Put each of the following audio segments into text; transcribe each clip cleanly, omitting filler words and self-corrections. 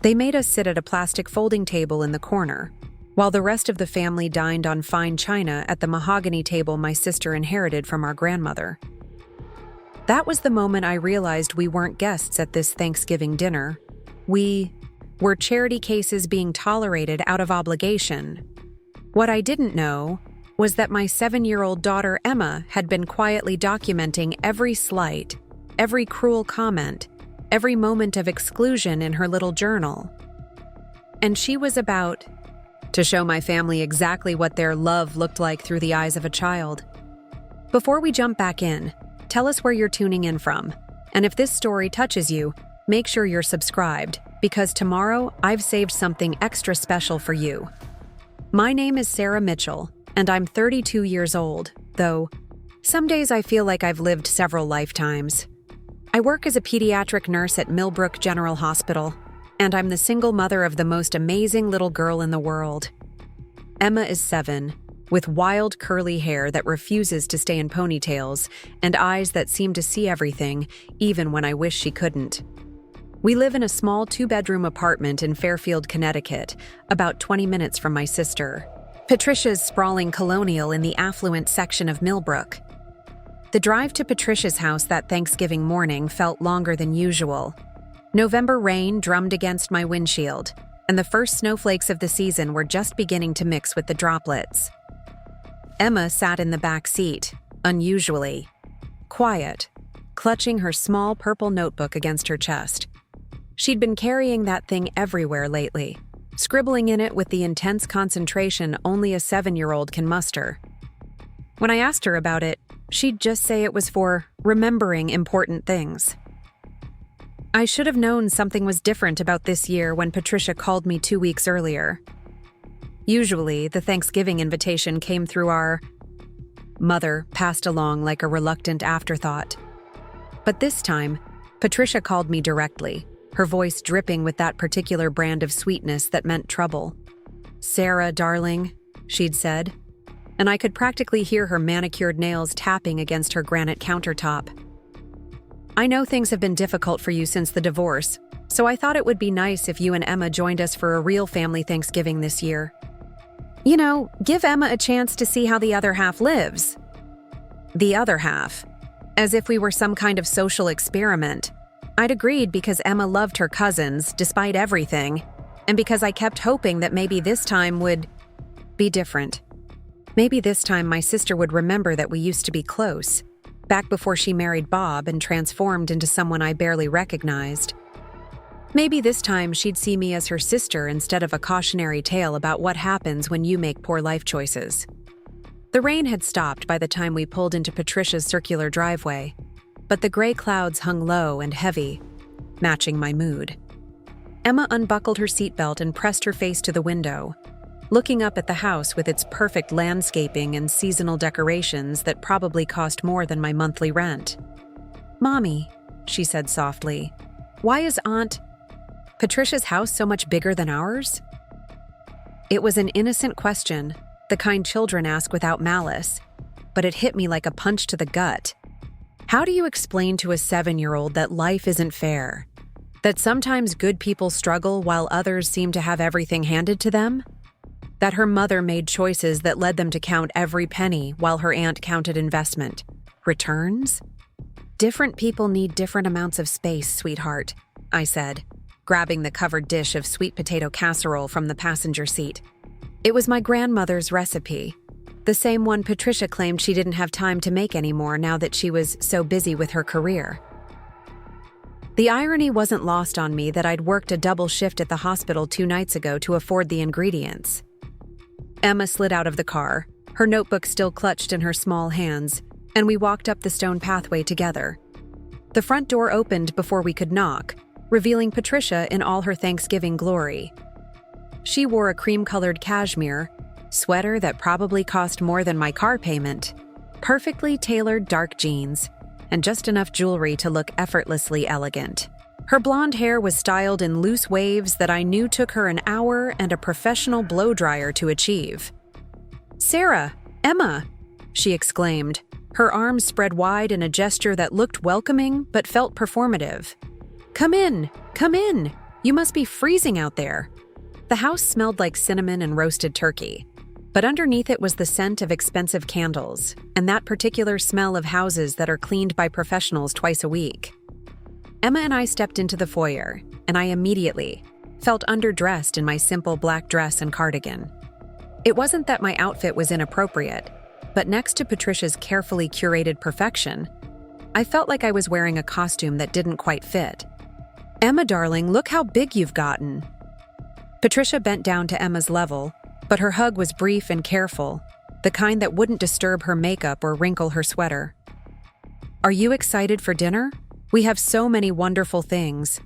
They made us sit at a plastic folding table in the corner, while the rest of the family dined on fine china at the mahogany table my sister inherited from our grandmother. That was the moment I realized we weren't guests at this Thanksgiving dinner. We were charity cases being tolerated out of obligation. What I didn't know was that my 7-year-old daughter Emma had been quietly documenting every slight, every cruel comment, every moment of exclusion in her little journal. And she was about to show my family exactly what their love looked like through the eyes of a child. Before we jump back in, tell us where you're tuning in from. And if this story touches you, make sure you're subscribed, because tomorrow I've saved something extra special for you. My name is Sarah Mitchell, and I'm 32 years old, though some days I feel like I've lived several lifetimes. I work as a pediatric nurse at Millbrook General Hospital, and I'm the single mother of the most amazing little girl in the world. Emma is 7, with wild curly hair that refuses to stay in ponytails and eyes that seem to see everything, even when I wish she couldn't. We live in a small 2-bedroom apartment in Fairfield, Connecticut, about 20 minutes from my sister, Patricia's sprawling colonial in the affluent section of Millbrook. The drive to Patricia's house that Thanksgiving morning felt longer than usual. November rain drummed against my windshield, and the first snowflakes of the season were just beginning to mix with the droplets. Emma sat in the back seat, unusually quiet, clutching her small purple notebook against her chest. She'd been carrying that thing everywhere lately, scribbling in it with the intense concentration only a 7-year-old can muster. When I asked her about it, she'd just say it was for remembering important things. I should have known something was different about this year when Patricia called me 2 weeks earlier. Usually, the Thanksgiving invitation came through our mother, passed along like a reluctant afterthought. But this time, Patricia called me directly, her voice dripping with that particular brand of sweetness that meant trouble. "Sarah, darling," she'd said, and I could practically hear her manicured nails tapping against her granite countertop. "I know things have been difficult for you since the divorce, so I thought it would be nice if you and Emma joined us for a real family Thanksgiving this year. You know, give Emma a chance to see how the other half lives." The other half, as if we were some kind of social experiment. I'd agreed because Emma loved her cousins, despite everything, and because I kept hoping that maybe this time would be different. Maybe this time my sister would remember that we used to be close, back before she married Bob and transformed into someone I barely recognized. Maybe this time she'd see me as her sister instead of a cautionary tale about what happens when you make poor life choices. The rain had stopped by the time we pulled into Patricia's circular driveway, but the gray clouds hung low and heavy, matching my mood. Emma unbuckled her seatbelt and pressed her face to the window, looking up at the house with its perfect landscaping and seasonal decorations that probably cost more than my monthly rent. "Mommy," she said softly, "why is Aunt Patricia's house so much bigger than ours?" It was an innocent question, the kind children ask without malice, but it hit me like a punch to the gut. How do you explain to a 7-year-old that life isn't fair? That sometimes good people struggle while others seem to have everything handed to them? That her mother made choices that led them to count every penny while her aunt counted investment returns? "Different people need different amounts of space, sweetheart," I said, grabbing the covered dish of sweet potato casserole from the passenger seat. It was my grandmother's recipe, the same one Patricia claimed she didn't have time to make anymore now that she was so busy with her career. The irony wasn't lost on me that I'd worked a double shift at the hospital 2 nights ago to afford the ingredients. Emma slid out of the car, her notebook still clutched in her small hands, and we walked up the stone pathway together. The front door opened before we could knock, revealing Patricia in all her Thanksgiving glory. She wore a cream-colored cashmere sweater that probably cost more than my car payment, perfectly tailored dark jeans, and just enough jewelry to look effortlessly elegant. Her blonde hair was styled in loose waves that I knew took her an hour and a professional blow dryer to achieve. "Sarah, Emma," she exclaimed, her arms spread wide in a gesture that looked welcoming but felt performative. Come in, You must be freezing out there." The house smelled like cinnamon and roasted turkey, but underneath it was the scent of expensive candles and that particular smell of houses that are cleaned by professionals twice a week. Emma and I stepped into the foyer, and I immediately felt underdressed in my simple black dress and cardigan. It wasn't that my outfit was inappropriate, but next to Patricia's carefully curated perfection, I felt like I was wearing a costume that didn't quite fit. "Emma, darling, look how big you've gotten." Patricia bent down to Emma's level, but her hug was brief and careful, the kind that wouldn't disturb her makeup or wrinkle her sweater. "Are you excited for dinner? We have so many wonderful things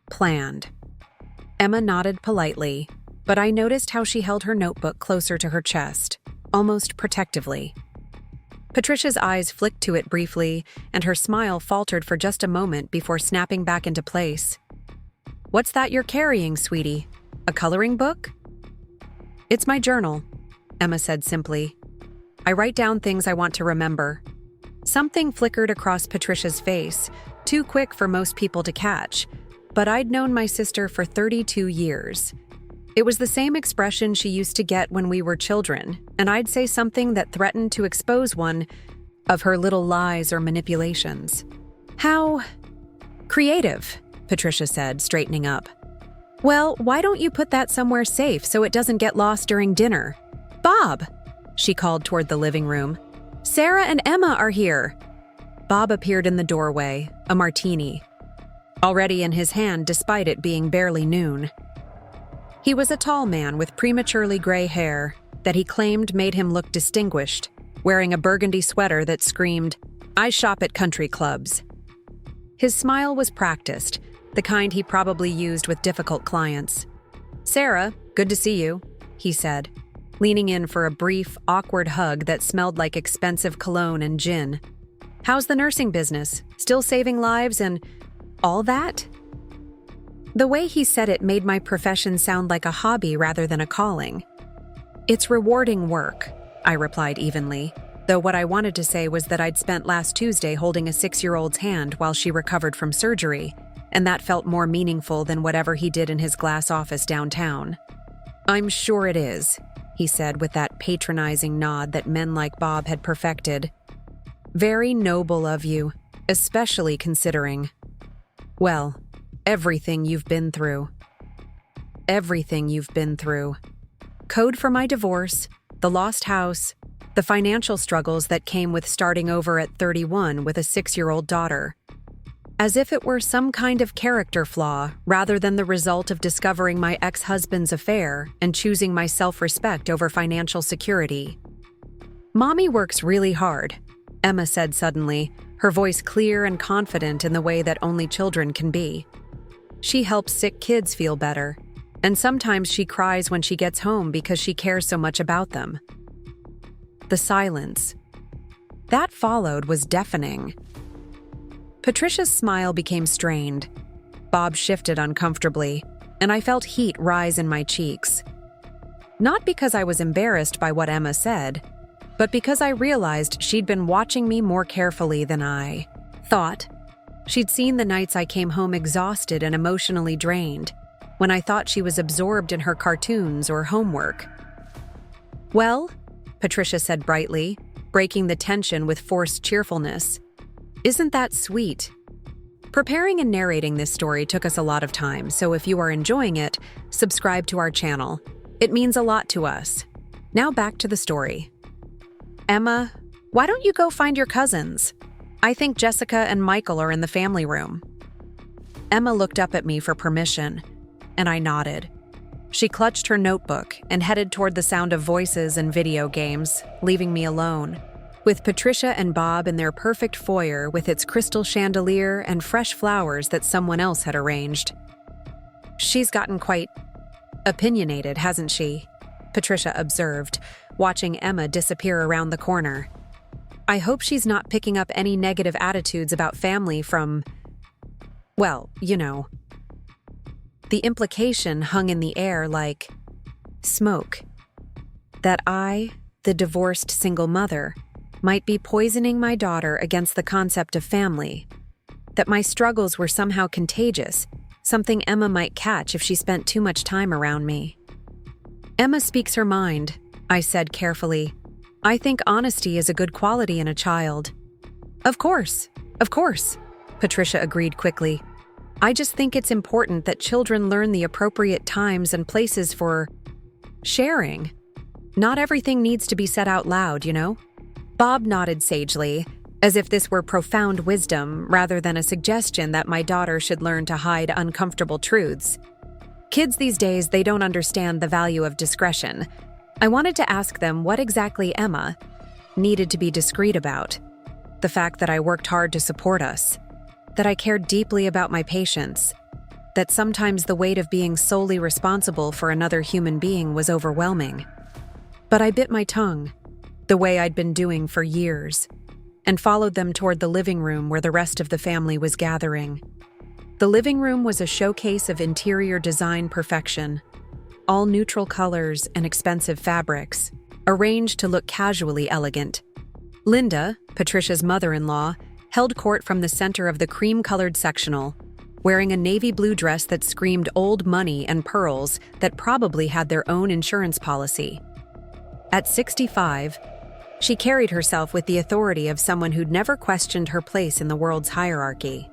planned." Emma nodded politely, but I noticed how she held her notebook closer to her chest, almost protectively. Patricia's eyes flicked to it briefly, and her smile faltered for just a moment before snapping back into place. "What's that you're carrying, sweetie? A coloring book?" "It's my journal," Emma said simply. "I write down things I want to remember." Something flickered across Patricia's face, too quick for most people to catch, but I'd known my sister for 32 years. It was the same expression she used to get when we were children, and I'd say something that threatened to expose one of her little lies or manipulations. "How creative," Patricia said, straightening up. "Well, why don't you put that somewhere safe so it doesn't get lost during dinner?" "Bob," she called toward the living room. "Sarah and Emma are here." Bob appeared in the doorway, a martini already in his hand despite it being barely noon. He was a tall man with prematurely gray hair that he claimed made him look distinguished, wearing a burgundy sweater that screamed, "I shop at country clubs." His smile was practiced, the kind he probably used with difficult clients. "Sarah, good to see you," he said, leaning in for a brief, awkward hug that smelled like expensive cologne and gin. "How's the nursing business? Still saving lives and all that?" The way he said it made my profession sound like a hobby rather than a calling. "It's rewarding work," I replied evenly, though what I wanted to say was that I'd spent last Tuesday holding a 6-year-old's hand while she recovered from surgery, and that felt more meaningful than whatever he did in his glass office downtown. "I'm sure it is," he said with that patronizing nod that men like Bob had perfected. "Very noble of you, especially considering, well, everything you've been through. Everything you've been through. Code for my divorce, the lost house, the financial struggles that came with starting over at 31 with a 6-year-old daughter. As if it were some kind of character flaw rather than the result of discovering my ex-husband's affair and choosing my self-respect over financial security. Mommy works really hard," Emma said suddenly, her voice clear and confident in the way that only children can be. "She helps sick kids feel better, and sometimes she cries when she gets home because she cares so much about them." The silence that followed was deafening. Patricia's smile became strained. Bob shifted uncomfortably, and I felt heat rise in my cheeks. Not because I was embarrassed by what Emma said, but because I realized she'd been watching me more carefully than I thought. She'd seen the nights I came home exhausted and emotionally drained, when I thought she was absorbed in her cartoons or homework. "Well," Patricia said brightly, breaking the tension with forced cheerfulness, "isn't that sweet?" Preparing and narrating this story took us a lot of time, so if you are enjoying it, subscribe to our channel. It means a lot to us. Now back to the story. "Emma, why don't you go find your cousins? I think Jessica and Michael are in the family room." Emma looked up at me for permission, and I nodded. She clutched her notebook and headed toward the sound of voices and video games, leaving me alone, with Patricia and Bob in their perfect foyer with its crystal chandelier and fresh flowers that someone else had arranged. "She's gotten quite opinionated, hasn't she?" Patricia observed, watching Emma disappear around the corner. "I hope she's not picking up any negative attitudes about family from, well, you know." The implication hung in the air like smoke. That I, the divorced single mother, might be poisoning my daughter against the concept of family. That my struggles were somehow contagious, something Emma might catch if she spent too much time around me. Emma speaks her mind, I said carefully. I think honesty is a good quality in a child. Of course, Patricia agreed quickly. I just think it's important that children learn the appropriate times and places for sharing. Not everything needs to be said out loud, you know? Bob nodded sagely, as if this were profound wisdom rather than a suggestion that my daughter should learn to hide uncomfortable truths. Kids these days, they don't understand the value of discretion. I wanted to ask them what exactly Emma needed to be discreet about. The fact that I worked hard to support us, that I cared deeply about my patients, that sometimes the weight of being solely responsible for another human being was overwhelming. But I bit my tongue, the way I'd been doing for years, and followed them toward the living room where the rest of the family was gathering. The living room was a showcase of interior design perfection, all neutral colors and expensive fabrics, arranged to look casually elegant. Linda, Patricia's mother-in-law, held court from the center of the cream-colored sectional, wearing a navy blue dress that screamed old money and pearls that probably had their own insurance policy. At 65, she carried herself with the authority of someone who'd never questioned her place in the world's hierarchy.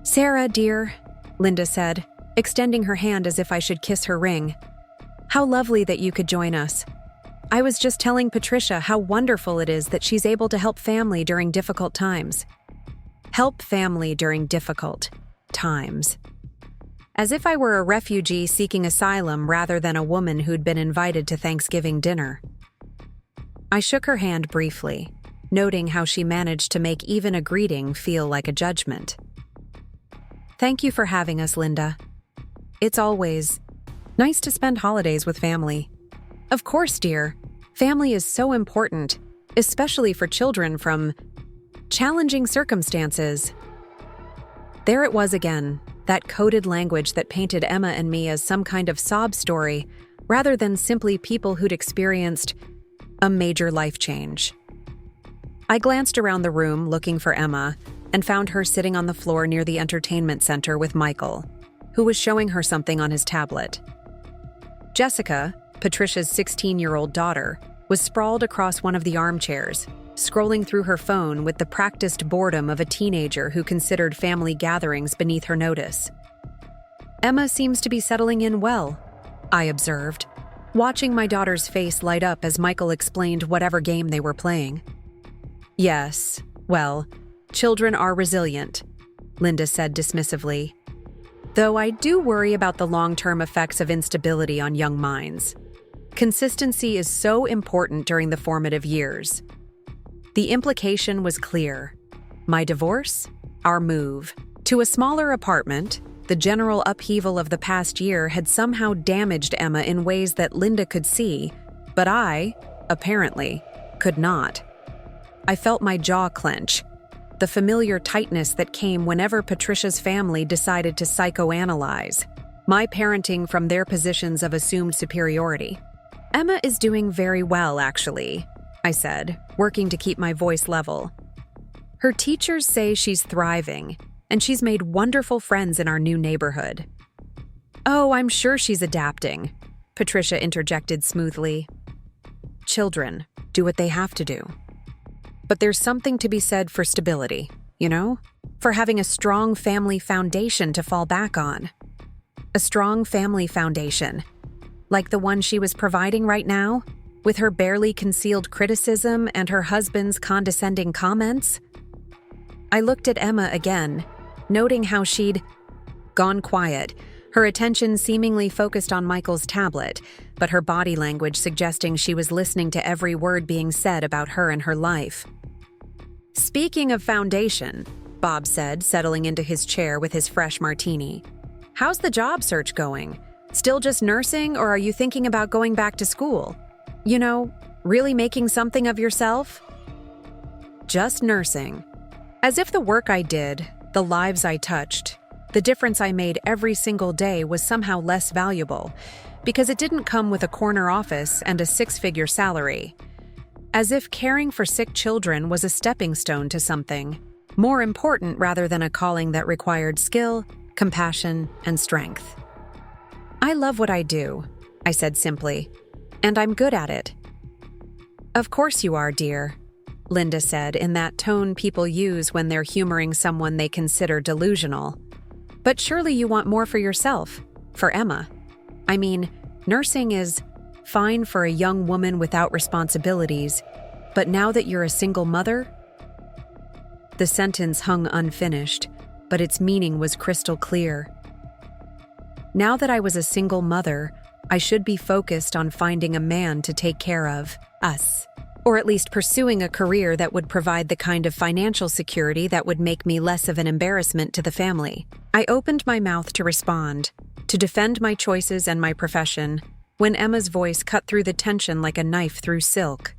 "Sarah, dear," Linda said, extending her hand as if I should kiss her ring. "How lovely that you could join us. I was just telling Patricia how wonderful it is that she's able to help family during difficult times." Help family during difficult times. As if I were a refugee seeking asylum rather than a woman who'd been invited to Thanksgiving dinner. I shook her hand briefly, noting how she managed to make even a greeting feel like a judgment. "Thank you for having us, Linda. It's always nice to spend holidays with family." "Of course, dear. Family is so important, especially for children from challenging circumstances." There it was again, that coded language that painted Emma and me as some kind of sob story, rather than simply people who'd experienced a major life change. I glanced around the room looking for Emma and found her sitting on the floor near the entertainment center with Michael, who was showing her something on his tablet. Jessica, Patricia's 16-year-old daughter, was sprawled across one of the armchairs, scrolling through her phone with the practiced boredom of a teenager who considered family gatherings beneath her notice. "Emma seems to be settling in well," I observed, watching my daughter's face light up as Michael explained whatever game they were playing. "Yes, well, children are resilient," Linda said dismissively. "Though I do worry about the long-term effects of instability on young minds. Consistency is so important during the formative years." The implication was clear. My divorce, our move to a smaller apartment, the general upheaval of the past year had somehow damaged Emma in ways that Linda could see, but I, apparently, could not. I felt my jaw clench, the familiar tightness that came whenever Patricia's family decided to psychoanalyze my parenting from their positions of assumed superiority. "Emma is doing very well, actually," I said, working to keep my voice level. "Her teachers say she's thriving, and she's made wonderful friends in our new neighborhood." "Oh, I'm sure she's adapting," Patricia interjected smoothly. "Children do what they have to do. But there's something to be said for stability, you know? For having a strong family foundation to fall back on. A strong family foundation, like the one she was providing right now, with her barely concealed criticism and her husband's condescending comments." I looked at Emma again, noting how she'd gone quiet, her attention seemingly focused on Michael's tablet, but her body language suggesting she was listening to every word being said about her and her life. "Speaking of foundation," Bob said, settling into his chair with his fresh martini, "how's the job search going? Still just nursing, or are you thinking about going back to school? You know, really making something of yourself?" "Just nursing." As if the work I did, the lives I touched, the difference I made every single day was somehow less valuable, because it didn't come with a corner office and a six-figure salary. As if caring for sick children was a stepping stone to something more important rather than a calling that required skill, compassion, and strength. "I love what I do," I said simply, "and I'm good at it." "Of course you are, dear," Linda said in that tone people use when they're humoring someone they consider delusional. "But surely you want more for yourself, for Emma. I mean, nursing is fine for a young woman without responsibilities, but now that you're a single mother?" The sentence hung unfinished, but its meaning was crystal clear. Now that I was a single mother, I should be focused on finding a man to take care of us, or at least pursuing a career that would provide the kind of financial security that would make me less of an embarrassment to the family. I opened my mouth to respond, to defend my choices and my profession, when Emma's voice cut through the tension like a knife through silk.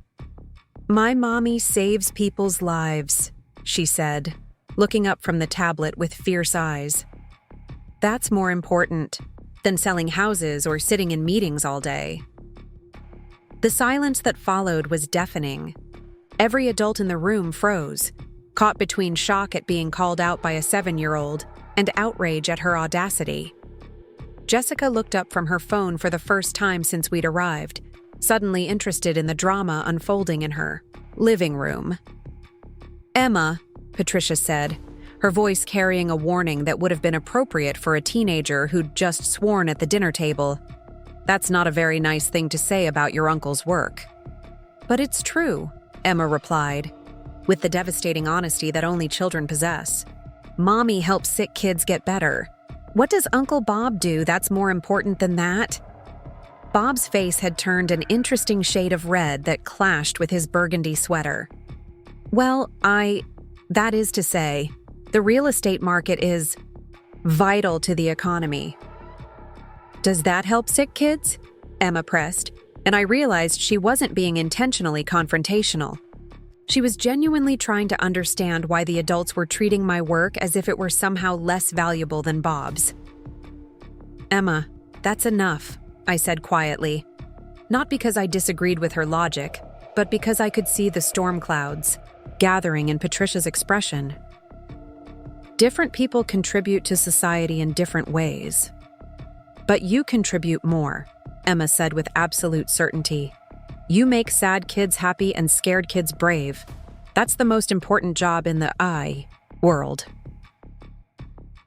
"My mommy saves people's lives," she said, looking up from the tablet with fierce eyes. "That's more important than selling houses or sitting in meetings all day." The silence that followed was deafening. Every adult in the room froze, caught between shock at being called out by a 7-year-old and outrage at her audacity. Jessica looked up from her phone for the first time since we'd arrived, suddenly interested in the drama unfolding in her living room. "Emma," Patricia said, her voice carrying a warning that would have been appropriate for a teenager who'd just sworn at the dinner table, "that's not a very nice thing to say about your uncle's work." "But it's true," Emma replied, with the devastating honesty that only children possess. "Mommy helps sick kids get better. What does Uncle Bob do that's more important than that?" Bob's face had turned an interesting shade of red that clashed with his burgundy sweater. "Well, that is to say, the real estate market is vital to the economy." "Does that help sick kids?" Emma pressed, and I realized she wasn't being intentionally confrontational. She was genuinely trying to understand why the adults were treating my work as if it were somehow less valuable than Bob's. "Emma, that's enough," I said quietly. Not because I disagreed with her logic, but because I could see the storm clouds gathering in Patricia's expression. "Different people contribute to society in different ways. But you contribute more," Emma said with absolute certainty. "You make sad kids happy and scared kids brave. That's the most important job in the world."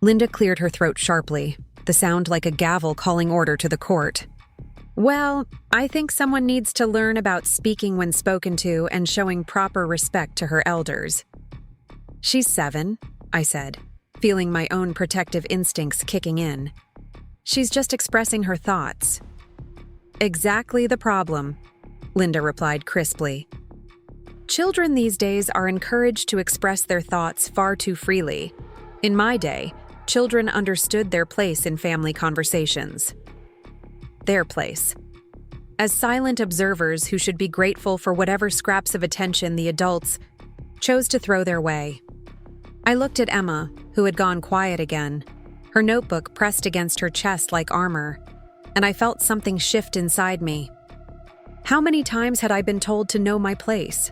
Linda cleared her throat sharply, the sound like a gavel calling order to the court. "Well, I think someone needs to learn about speaking when spoken to and showing proper respect to her elders." "She's 7, I said, feeling my own protective instincts kicking in. "She's just expressing her thoughts." "Exactly the problem," Linda replied crisply. "Children these days are encouraged to express their thoughts far too freely. In my day, children understood their place in family conversations. Their place. As silent observers who should be grateful for whatever scraps of attention the adults chose to throw their way." I looked at Emma, who had gone quiet again, her notebook pressed against her chest like armor, and I felt something shift inside me. How many times had I been told to know my place?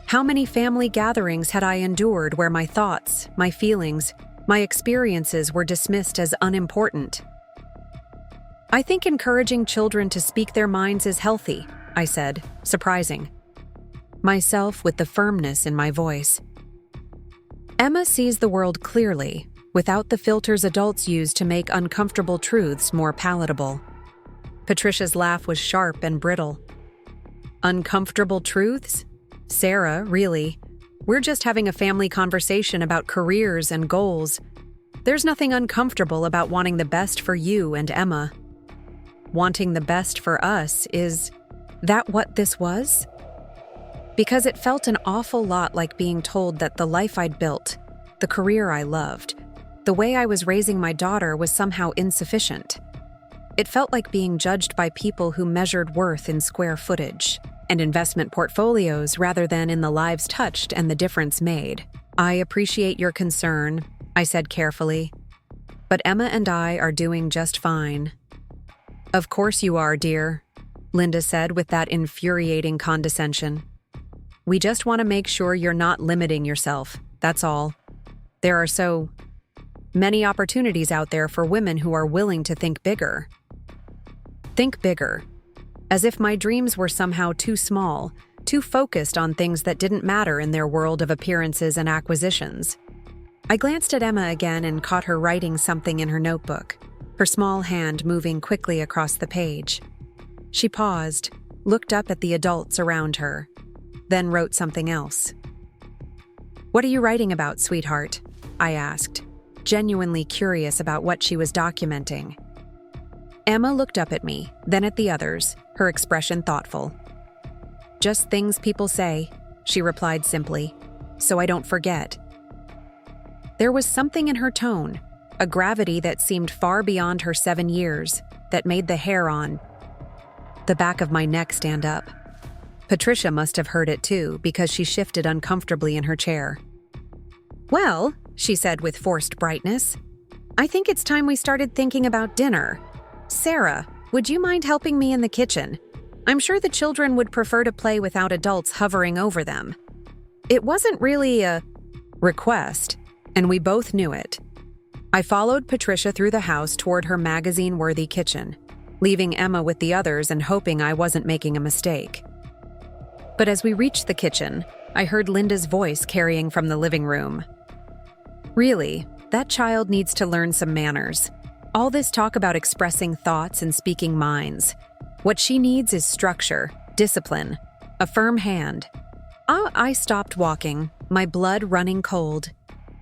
How many family gatherings had I endured where my thoughts, my feelings, my experiences were dismissed as unimportant? "I think encouraging children to speak their minds is healthy," I said, surprising myself with the firmness in my voice. "Emma sees the world clearly, without the filters adults use to make uncomfortable truths more palatable." Patricia's laugh was sharp and brittle. "Uncomfortable truths? Sarah, really. We're just having a family conversation about careers and goals. There's nothing uncomfortable about wanting the best for you and Emma." "Wanting the best for us, is that what this was?" Because it felt an awful lot like being told that the life I'd built, the career I loved, the way I was raising my daughter was somehow insufficient. It felt like being judged by people who measured worth in square footage and investment portfolios rather than in the lives touched and the difference made. "I appreciate your concern," I said carefully, "but Emma and I are doing just fine." "Of course you are, dear," Linda said with that infuriating condescension. "We just want to make sure you're not limiting yourself, that's all. There are so Many opportunities out there for women who are willing to think bigger. Think bigger. As if my dreams were somehow too small, too focused on things that didn't matter in their world of appearances and acquisitions. I glanced at Emma again and caught her writing something in her notebook, her small hand moving quickly across the page. She paused, looked up at the adults around her, then wrote something else. "What are you writing about, sweetheart?" I asked, genuinely curious about what she was documenting. Emma looked up at me, then at the others, her expression thoughtful. "Just things people say," she replied simply, "so I don't forget." There was something in her tone, a gravity that seemed far beyond her 7 years, that made the hair on the back of my neck stand up. Patricia must have heard it too, because she shifted uncomfortably in her chair. "Well," she said with forced brightness, "I think it's time we started thinking about dinner. Sarah, would you mind helping me in the kitchen? I'm sure the children would prefer to play without adults hovering over them." It wasn't really a request, and we both knew it. I followed Patricia through the house toward her magazine-worthy kitchen, leaving Emma with the others and hoping I wasn't making a mistake. But as we reached the kitchen, I heard Linda's voice carrying from the living room. "Really, that child needs to learn some manners. All this talk about expressing thoughts and speaking minds. What she needs is structure, discipline, a firm hand." I stopped walking, my blood running cold.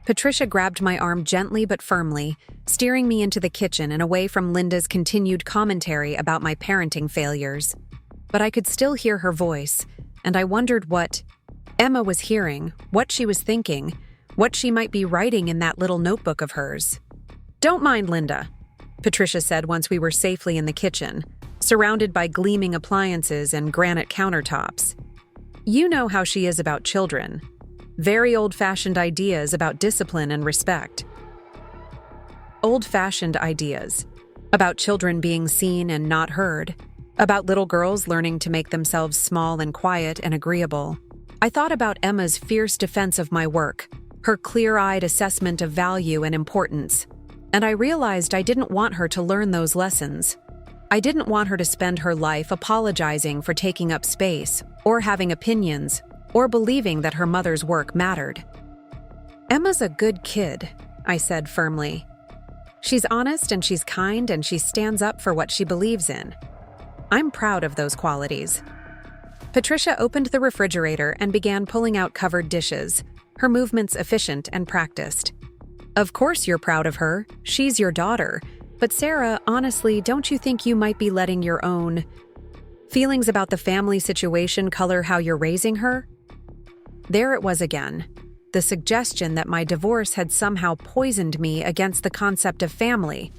Patricia grabbed my arm gently but firmly, steering me into the kitchen and away from Linda's continued commentary about my parenting failures. But I could still hear her voice, and I wondered what Emma was hearing, what she was thinking, what she might be writing in that little notebook of hers. "Don't mind Linda," Patricia said once we were safely in the kitchen, surrounded by gleaming appliances and granite countertops. "You know how she is about children. Very old-fashioned ideas about discipline and respect. Old-fashioned ideas about children being seen and not heard, about little girls learning to make themselves small and quiet and agreeable." I thought about Emma's fierce defense of my work, her clear-eyed assessment of value and importance, and I realized I didn't want her to learn those lessons. I didn't want her to spend her life apologizing for taking up space, or having opinions, or believing that her mother's work mattered. "Emma's a good kid," I said firmly. "She's honest and she's kind and she stands up for what she believes in. I'm proud of those qualities." Patricia opened the refrigerator and began pulling out covered dishes, her movements efficient and practiced. "Of course you're proud of her. She's your daughter. But Sarah, honestly, don't you think you might be letting your own feelings about the family situation color how you're raising her?" There it was again, the suggestion that my divorce had somehow poisoned me against the concept of family,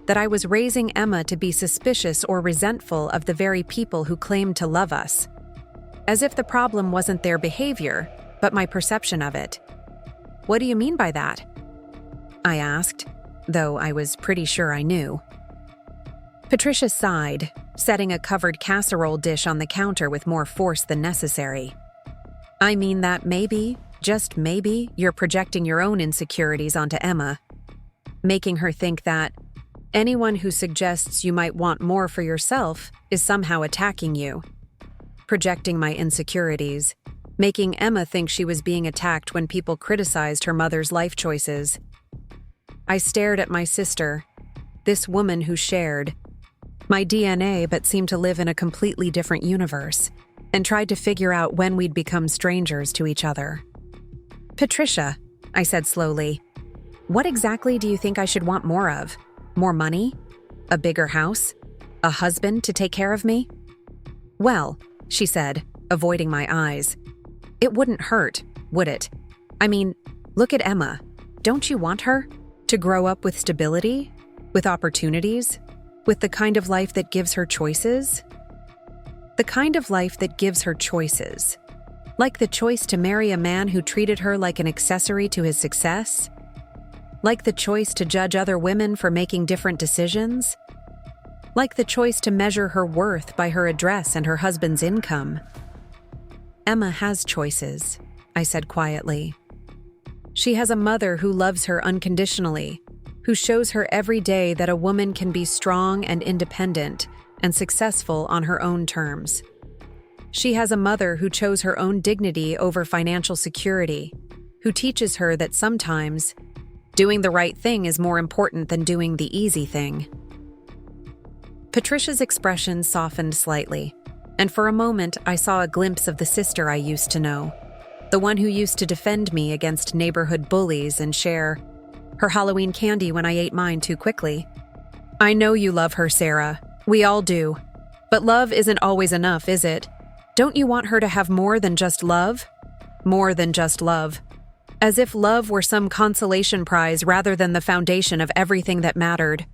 that I was raising Emma to be suspicious or resentful of the very people who claimed to love us. As if the problem wasn't their behavior, but my perception of it. "What do you mean by that?" I asked, though I was pretty sure I knew. Patricia sighed, setting a covered casserole dish on the counter with more force than necessary. "I mean that maybe, just maybe, you're projecting your own insecurities onto Emma, making her think that anyone who suggests you might want more for yourself is somehow attacking you. Projecting my insecurities, making Emma think she was being attacked when people criticized her mother's life choices." I stared at my sister, this woman who shared my DNA but seemed to live in a completely different universe, and tried to figure out when we'd become strangers to each other. "Patricia," I said slowly, "what exactly do you think I should want more of? More money? A bigger house? A husband to take care of me?" "Well," she said, avoiding my eyes, "it wouldn't hurt, would it? I mean, look at Emma. Don't you want her to grow up with stability, with opportunities, with the kind of life that gives her choices? The kind of life that gives her choices. Like the choice to marry a man who treated her like an accessory to his success? Like the choice to judge other women for making different decisions? Like the choice to measure her worth by her address and her husband's income?" "Emma has choices," I said quietly. "She has a mother who loves her unconditionally, who shows her every day that a woman can be strong and independent and successful on her own terms. She has a mother who chose her own dignity over financial security, who teaches her that sometimes doing the right thing is more important than doing the easy thing. Patricia's expression softened slightly, and for a moment I saw a glimpse of the sister I used to know, the one who used to defend me against neighborhood bullies and share her Halloween candy when I ate mine too quickly. I know you love her, Sarah. We all do. But love isn't always enough, is it? Don't you want her to have more than just love? More than just love. As if love were some consolation prize rather than the foundation of everything that mattered.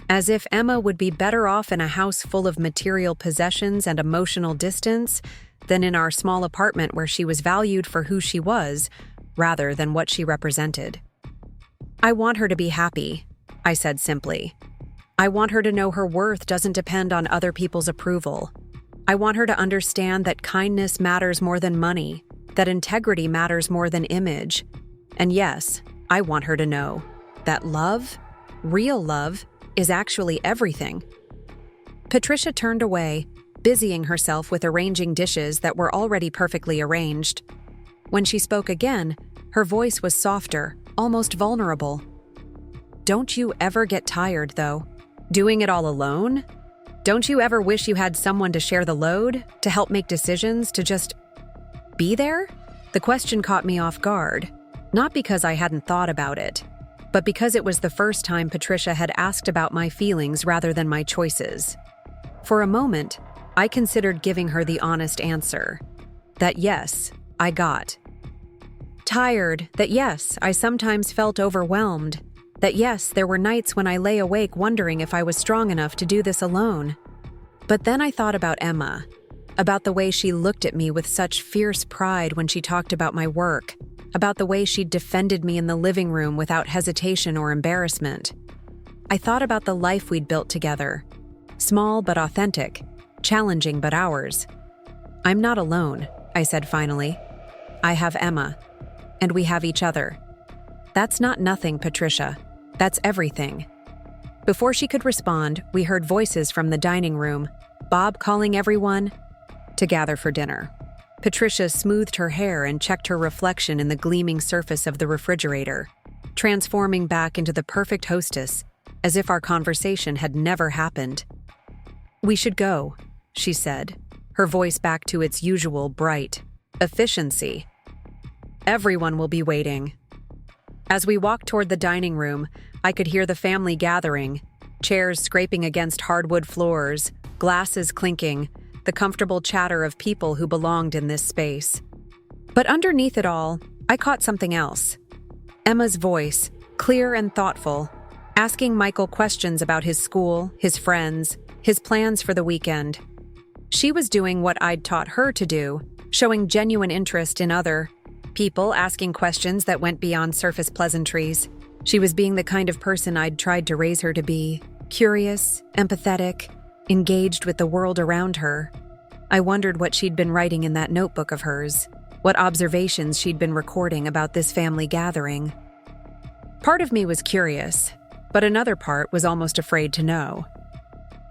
As if Emma would be better off in a house full of material possessions and emotional distance than in our small apartment where she was valued for who she was rather than what she represented. I want her to be happy, I said simply. I want her to know her worth doesn't depend on other people's approval. I want her to understand that kindness matters more than money, that integrity matters more than image. And yes, I want her to know that love, real love, is actually everything. Patricia turned away, busying herself with arranging dishes that were already perfectly arranged. When she spoke again, her voice was softer, almost vulnerable. Don't you ever get tired, though? Doing it all alone? Don't you ever wish you had someone to share the load, to help make decisions, to just be there? The question caught me off guard, not because I hadn't thought about it, but because it was the first time Patricia had asked about my feelings rather than my choices. For a moment, I considered giving her the honest answer. That yes, I got. Tired, that yes, I sometimes felt overwhelmed, that yes, there were nights when I lay awake wondering if I was strong enough to do this alone. But then I thought about Emma, about the way she looked at me with such fierce pride when she talked about my work, about the way she defended me in the living room without hesitation or embarrassment. I thought about the life we'd built together, small but authentic, challenging but ours. I'm not alone, I said finally. I have Emma. And we have each other. That's not nothing, Patricia. That's everything. Before she could respond, we heard voices from the dining room, Bob calling everyone to gather for dinner. Patricia smoothed her hair and checked her reflection in the gleaming surface of the refrigerator, transforming back into the perfect hostess, as if our conversation had never happened. We should go, she said, her voice back to its usual bright efficiency. Everyone will be waiting. As we walked toward the dining room, I could hear the family gathering, chairs scraping against hardwood floors, glasses clinking, the comfortable chatter of people who belonged in this space. But underneath it all, I caught something else. Emma's voice, clear and thoughtful, asking Michael questions about his school, his friends, his plans for the weekend. She was doing what I'd taught her to do, showing genuine interest in other people, asking questions that went beyond surface pleasantries. She was being the kind of person I'd tried to raise her to be, curious, empathetic, engaged with the world around her. I wondered what she'd been writing in that notebook of hers, what observations she'd been recording about this family gathering. Part of me was curious, but another part was almost afraid to know.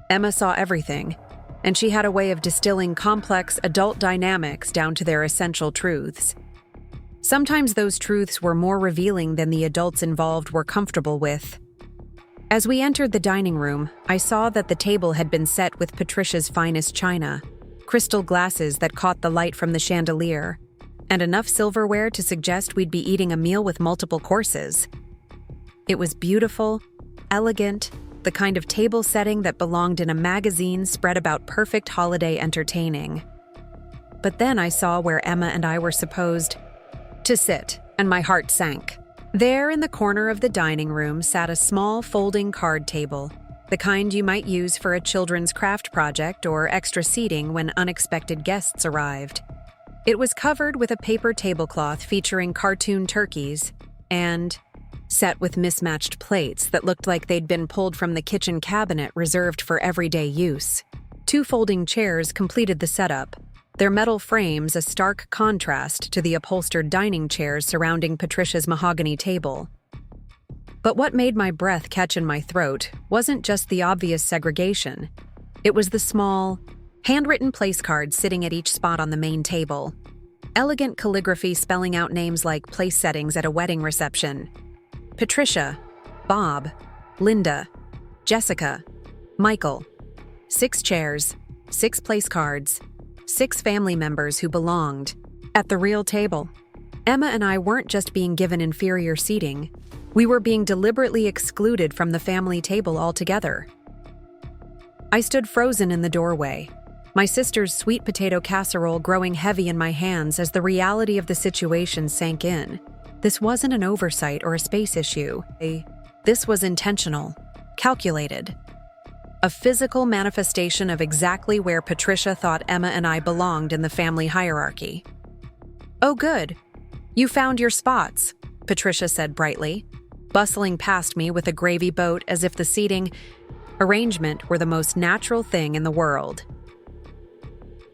Emma saw everything, and she had a way of distilling complex adult dynamics down to their essential truths. Sometimes those truths were more revealing than the adults involved were comfortable with. As we entered the dining room, I saw that the table had been set with Patricia's finest china, crystal glasses that caught the light from the chandelier, and enough silverware to suggest we'd be eating a meal with multiple courses. It was beautiful, elegant, the kind of table setting that belonged in a magazine spread about perfect holiday entertaining. But then I saw where Emma and I were supposed to sit, and my heart sank. There in the corner of the dining room sat a small folding card table, the kind you might use for a children's craft project or extra seating when unexpected guests arrived. It was covered with a paper tablecloth featuring cartoon turkeys and set with mismatched plates that looked like they'd been pulled from the kitchen cabinet reserved for everyday use. 2 folding chairs completed the setup, their metal frames a stark contrast to the upholstered dining chairs surrounding Patricia's mahogany table. But what made my breath catch in my throat wasn't just the obvious segregation. It was the small, handwritten place cards sitting at each spot on the main table. Elegant calligraphy spelling out names like place settings at a wedding reception. Patricia, Bob, Linda, Jessica, Michael. 6 chairs, 6 place cards, 6 family members who belonged at the real table. Emma and I weren't just being given inferior seating. We were being deliberately excluded from the family table altogether. I stood frozen in the doorway, my sister's sweet potato casserole growing heavy in my hands as the reality of the situation sank in. This wasn't an oversight or a space issue. This was intentional, calculated. A physical manifestation of exactly where Patricia thought Emma and I belonged in the family hierarchy. "Oh, good. You found your spots," Patricia said brightly, bustling past me with a gravy boat as if the seating arrangement were the most natural thing in the world.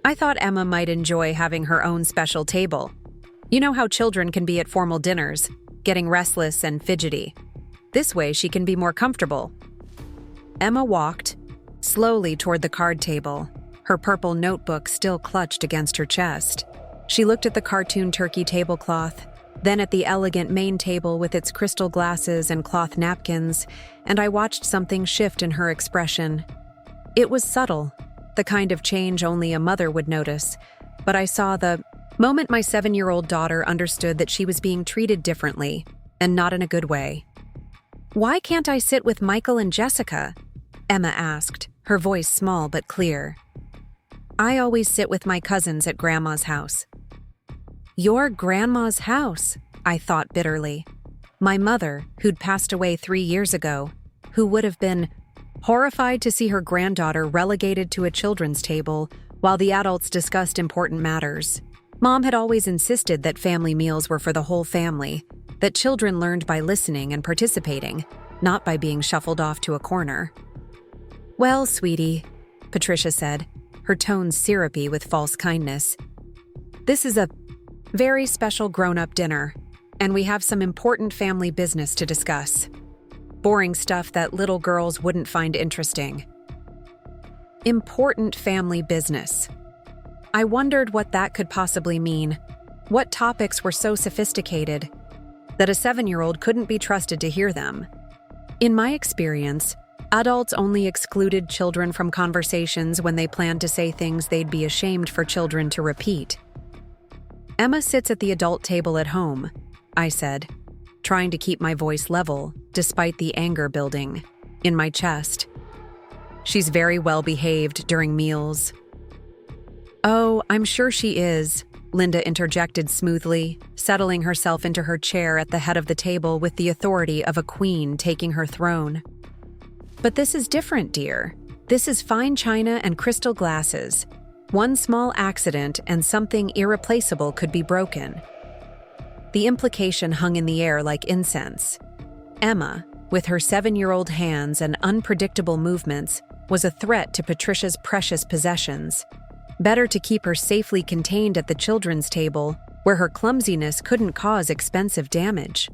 I thought Emma might enjoy having her own special table. You know how children can be at formal dinners, getting restless and fidgety. This way she can be more comfortable. Emma walked slowly toward the card table, her purple notebook still clutched against her chest. She looked at the cartoon turkey tablecloth, then at the elegant main table with its crystal glasses and cloth napkins, and I watched something shift in her expression. It was subtle, the kind of change only a mother would notice, but I saw the moment my 7-year-old daughter understood that she was being treated differently, and not in a good way. "Why can't I sit with Michael and Jessica?" Emma asked, her voice small but clear. "I always sit with my cousins at Grandma's house." "Your grandma's house," I thought bitterly. My mother, who'd passed away 3 years ago, who would have been horrified to see her granddaughter relegated to a children's table while the adults discussed important matters. Mom had always insisted that family meals were for the whole family, that children learned by listening and participating, not by being shuffled off to a corner. "Well, sweetie," Patricia said, her tone syrupy with false kindness. "This is a very special grown-up dinner, and we have some important family business to discuss. Boring stuff that little girls wouldn't find interesting." Important family business. I wondered what that could possibly mean. What topics were so sophisticated that a 7-year-old couldn't be trusted to hear them? In my experience, adults only excluded children from conversations when they planned to say things they'd be ashamed for children to repeat. "Emma sits at the adult table at home," I said, trying to keep my voice level despite the anger building in my chest. "She's very well behaved during meals." "Oh, I'm sure she is," Linda interjected smoothly, settling herself into her chair at the head of the table with the authority of a queen taking her throne. "But this is different, dear. This is fine china and crystal glasses. One small accident and something irreplaceable could be broken." The implication hung in the air like incense. Emma, with her 7-year-old hands and unpredictable movements, was a threat to Patricia's precious possessions. Better to keep her safely contained at the children's table, where her clumsiness couldn't cause expensive damage.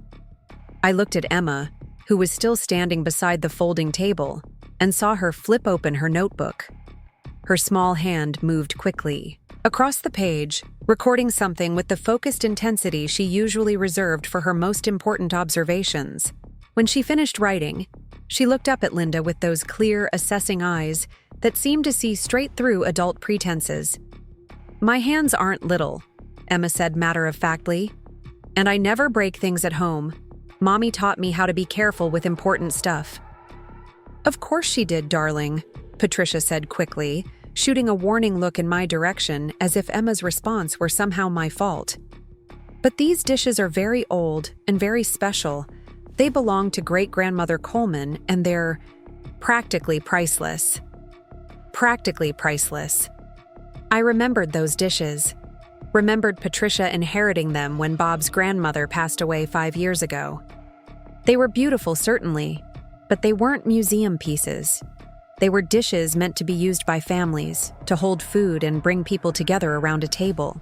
I looked at Emma, who was still standing beside the folding table, and saw her flip open her notebook. Her small hand moved quickly across the page, recording something with the focused intensity she usually reserved for her most important observations. When she finished writing, she looked up at Linda with those clear, assessing eyes that seemed to see straight through adult pretenses. "My hands aren't little," Emma said matter-of-factly, "and I never break things at home. Mommy taught me how to be careful with important stuff." "Of course she did, darling," Patricia said quickly, shooting a warning look in my direction as if Emma's response were somehow my fault. "But these dishes are very old and very special. They belong to great-grandmother Coleman, and they're practically priceless." Practically priceless. I remembered those dishes. Remembered Patricia inheriting them when Bob's grandmother passed away 5 years ago. They were beautiful, certainly, but they weren't museum pieces. They were dishes meant to be used by families, to hold food and bring people together around a table.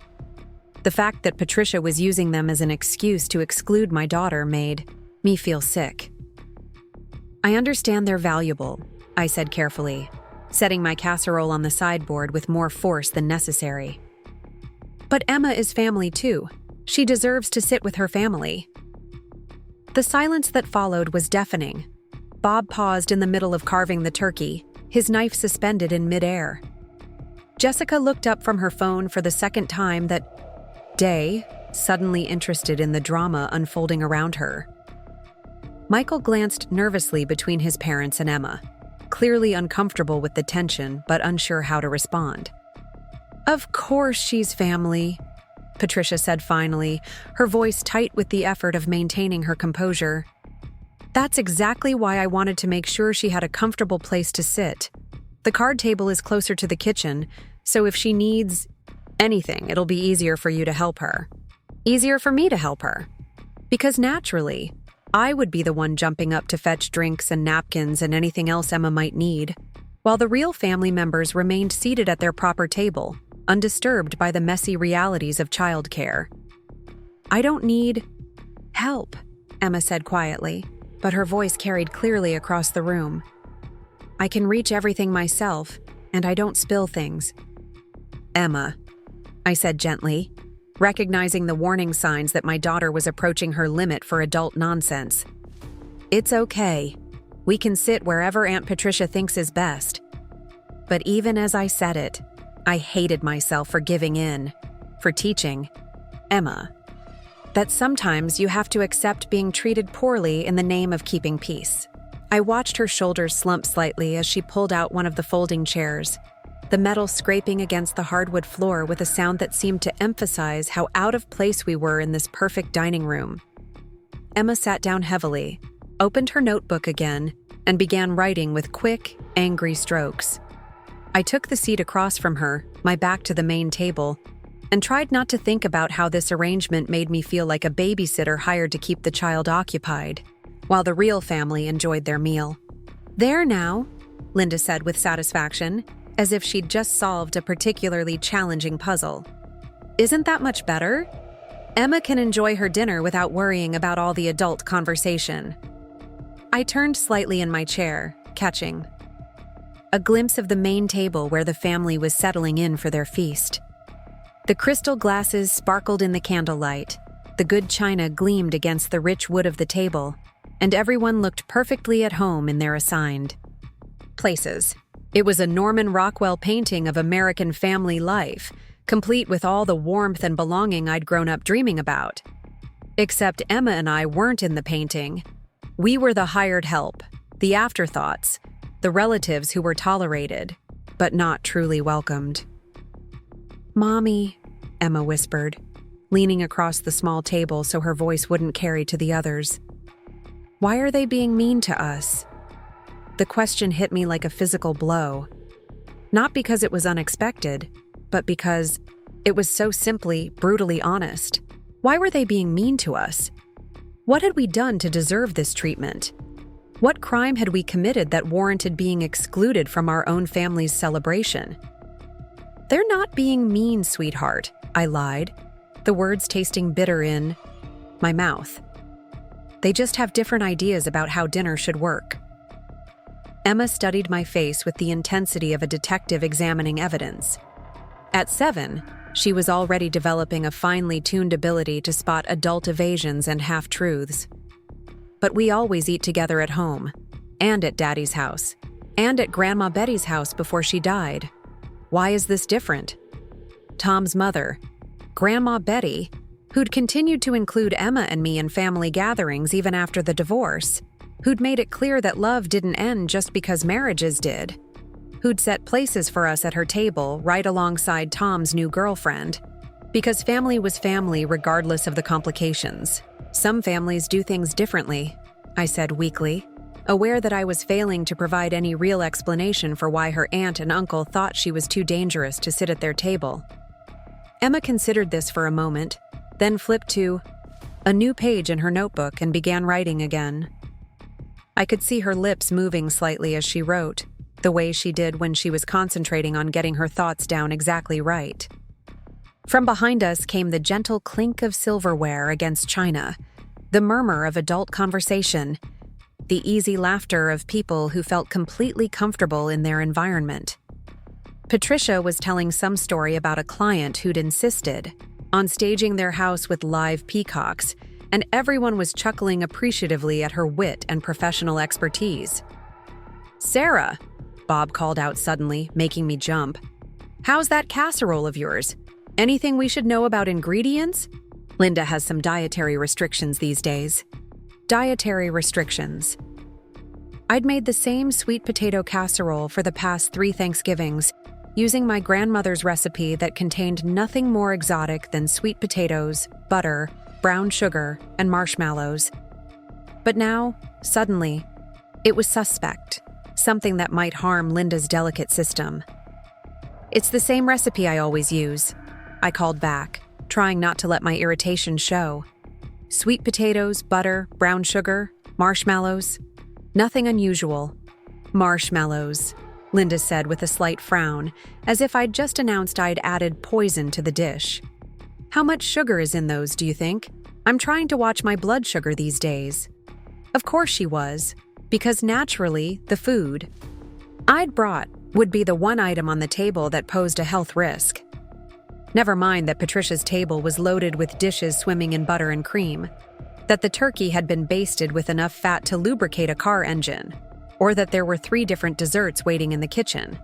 The fact that Patricia was using them as an excuse to exclude my daughter made me feel sick. I understand they're valuable, I said carefully, setting my casserole on the sideboard with more force than necessary. But Emma is family too. She deserves to sit with her family. The silence that followed was deafening. Bob paused in the middle of carving the turkey, his knife suspended in midair. Jessica looked up from her phone for the second time that day, suddenly interested in the drama unfolding around her. Michael glanced nervously between his parents and Emma, clearly uncomfortable with the tension but unsure how to respond. "Of course she's family," Patricia said finally, her voice tight with the effort of maintaining her composure. "That's exactly why I wanted to make sure she had a comfortable place to sit. The card table is closer to the kitchen, so if she needs anything, it'll be easier for you to help her. Easier for me to help her. Because naturally, I would be the one jumping up to fetch drinks and napkins and anything else Emma might need, while the real family members remained seated at their proper table, undisturbed by the messy realities of childcare. I don't need help," Emma said quietly, but her voice carried clearly across the room. "I can reach everything myself, and I don't spill things." "Emma," I said gently, recognizing the warning signs that my daughter was approaching her limit for adult nonsense. "It's okay. We can sit wherever Aunt Patricia thinks is best." But even as I said it, I hated myself for giving in, for teaching Emma that sometimes you have to accept being treated poorly in the name of keeping peace. I watched her shoulders slump slightly as she pulled out one of the folding chairs, the metal scraping against the hardwood floor with a sound that seemed to emphasize how out of place we were in this perfect dining room. Emma sat down heavily, opened her notebook again, and began writing with quick, angry strokes. I took the seat across from her, my back to the main table, and tried not to think about how this arrangement made me feel like a babysitter hired to keep the child occupied, while the real family enjoyed their meal. "There now," Linda said with satisfaction, as if she'd just solved a particularly challenging puzzle. "Isn't that much better? Emma can enjoy her dinner without worrying about all the adult conversation." I turned slightly in my chair, catching a glimpse of the main table where the family was settling in for their feast. The crystal glasses sparkled in the candlelight, the good china gleamed against the rich wood of the table, and everyone looked perfectly at home in their assigned places. It was a Norman Rockwell painting of American family life, complete with all the warmth and belonging I'd grown up dreaming about. Except Emma and I weren't in the painting. We were the hired help, the afterthoughts, the relatives who were tolerated, but not truly welcomed. "Mommy," Emma whispered, leaning across the small table so her voice wouldn't carry to the others. "Why are they being mean to us?" The question hit me like a physical blow. Not because it was unexpected, but because it was so simply, brutally honest. Why were they being mean to us? What had we done to deserve this treatment? What crime had we committed that warranted being excluded from our own family's celebration? "They're not being mean, sweetheart," I lied, the words tasting bitter in my mouth. "They just have different ideas about how dinner should work." Emma studied my face with the intensity of a detective examining evidence. At 7, she was already developing a finely tuned ability to spot adult evasions and half-truths. "But we always eat together at home, and at Daddy's house, and at Grandma Betty's house before she died. Why is this different?" Tom's mother, Grandma Betty, who'd continued to include Emma and me in family gatherings even after the divorce, who'd made it clear that love didn't end just because marriages did, who'd set places for us at her table right alongside Tom's new girlfriend, because family was family regardless of the complications. "Some families do things differently," I said weakly, aware that I was failing to provide any real explanation for why her aunt and uncle thought she was too dangerous to sit at their table. Emma considered this for a moment, then flipped to a new page in her notebook and began writing again. I could see her lips moving slightly as she wrote, the way she did when she was concentrating on getting her thoughts down exactly right. From behind us came the gentle clink of silverware against china, the murmur of adult conversation, the easy laughter of people who felt completely comfortable in their environment. Patricia was telling some story about a client who'd insisted on staging their house with live peacocks, and everyone was chuckling appreciatively at her wit and professional expertise. "Sarah," Bob called out suddenly, making me jump. "How's that casserole of yours? Anything we should know about ingredients?" Linda has some dietary restrictions these days. Dietary restrictions. I'd made the same sweet potato casserole for the past 3 Thanksgivings, using my grandmother's recipe that contained nothing more exotic than sweet potatoes, butter, brown sugar, and marshmallows. But now, suddenly, it was suspect, something that might harm Linda's delicate system. "It's the same recipe I always use," I called back, trying not to let my irritation show. "Sweet potatoes, butter, brown sugar, marshmallows. Nothing unusual." "Marshmallows," Linda said with a slight frown, as if I'd just announced I'd added poison to the dish. "How much sugar is in those, do you think? I'm trying to watch my blood sugar these days." Of course she was, because naturally, the food I'd brought would be the one item on the table that posed a health risk. Never mind that Patricia's table was loaded with dishes swimming in butter and cream, that the turkey had been basted with enough fat to lubricate a car engine, or that there were 3 different desserts waiting in the kitchen.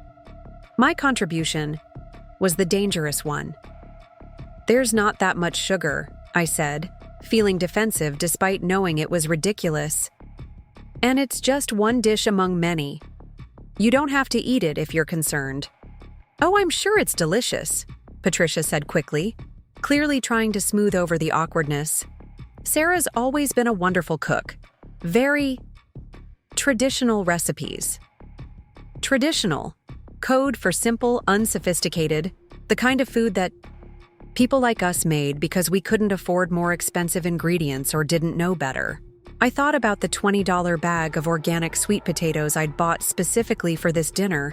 My contribution was the dangerous one. "There's not that much sugar," I said, feeling defensive despite knowing it was ridiculous. "And it's just one dish among many. You don't have to eat it if you're concerned." "Oh, I'm sure it's delicious," Patricia said quickly, clearly trying to smooth over the awkwardness. "Sarah's always been a wonderful cook. Very traditional recipes." Traditional. Code for simple, unsophisticated, the kind of food that people like us made because we couldn't afford more expensive ingredients or didn't know better. I thought about the $20 bag of organic sweet potatoes I'd bought specifically for this dinner,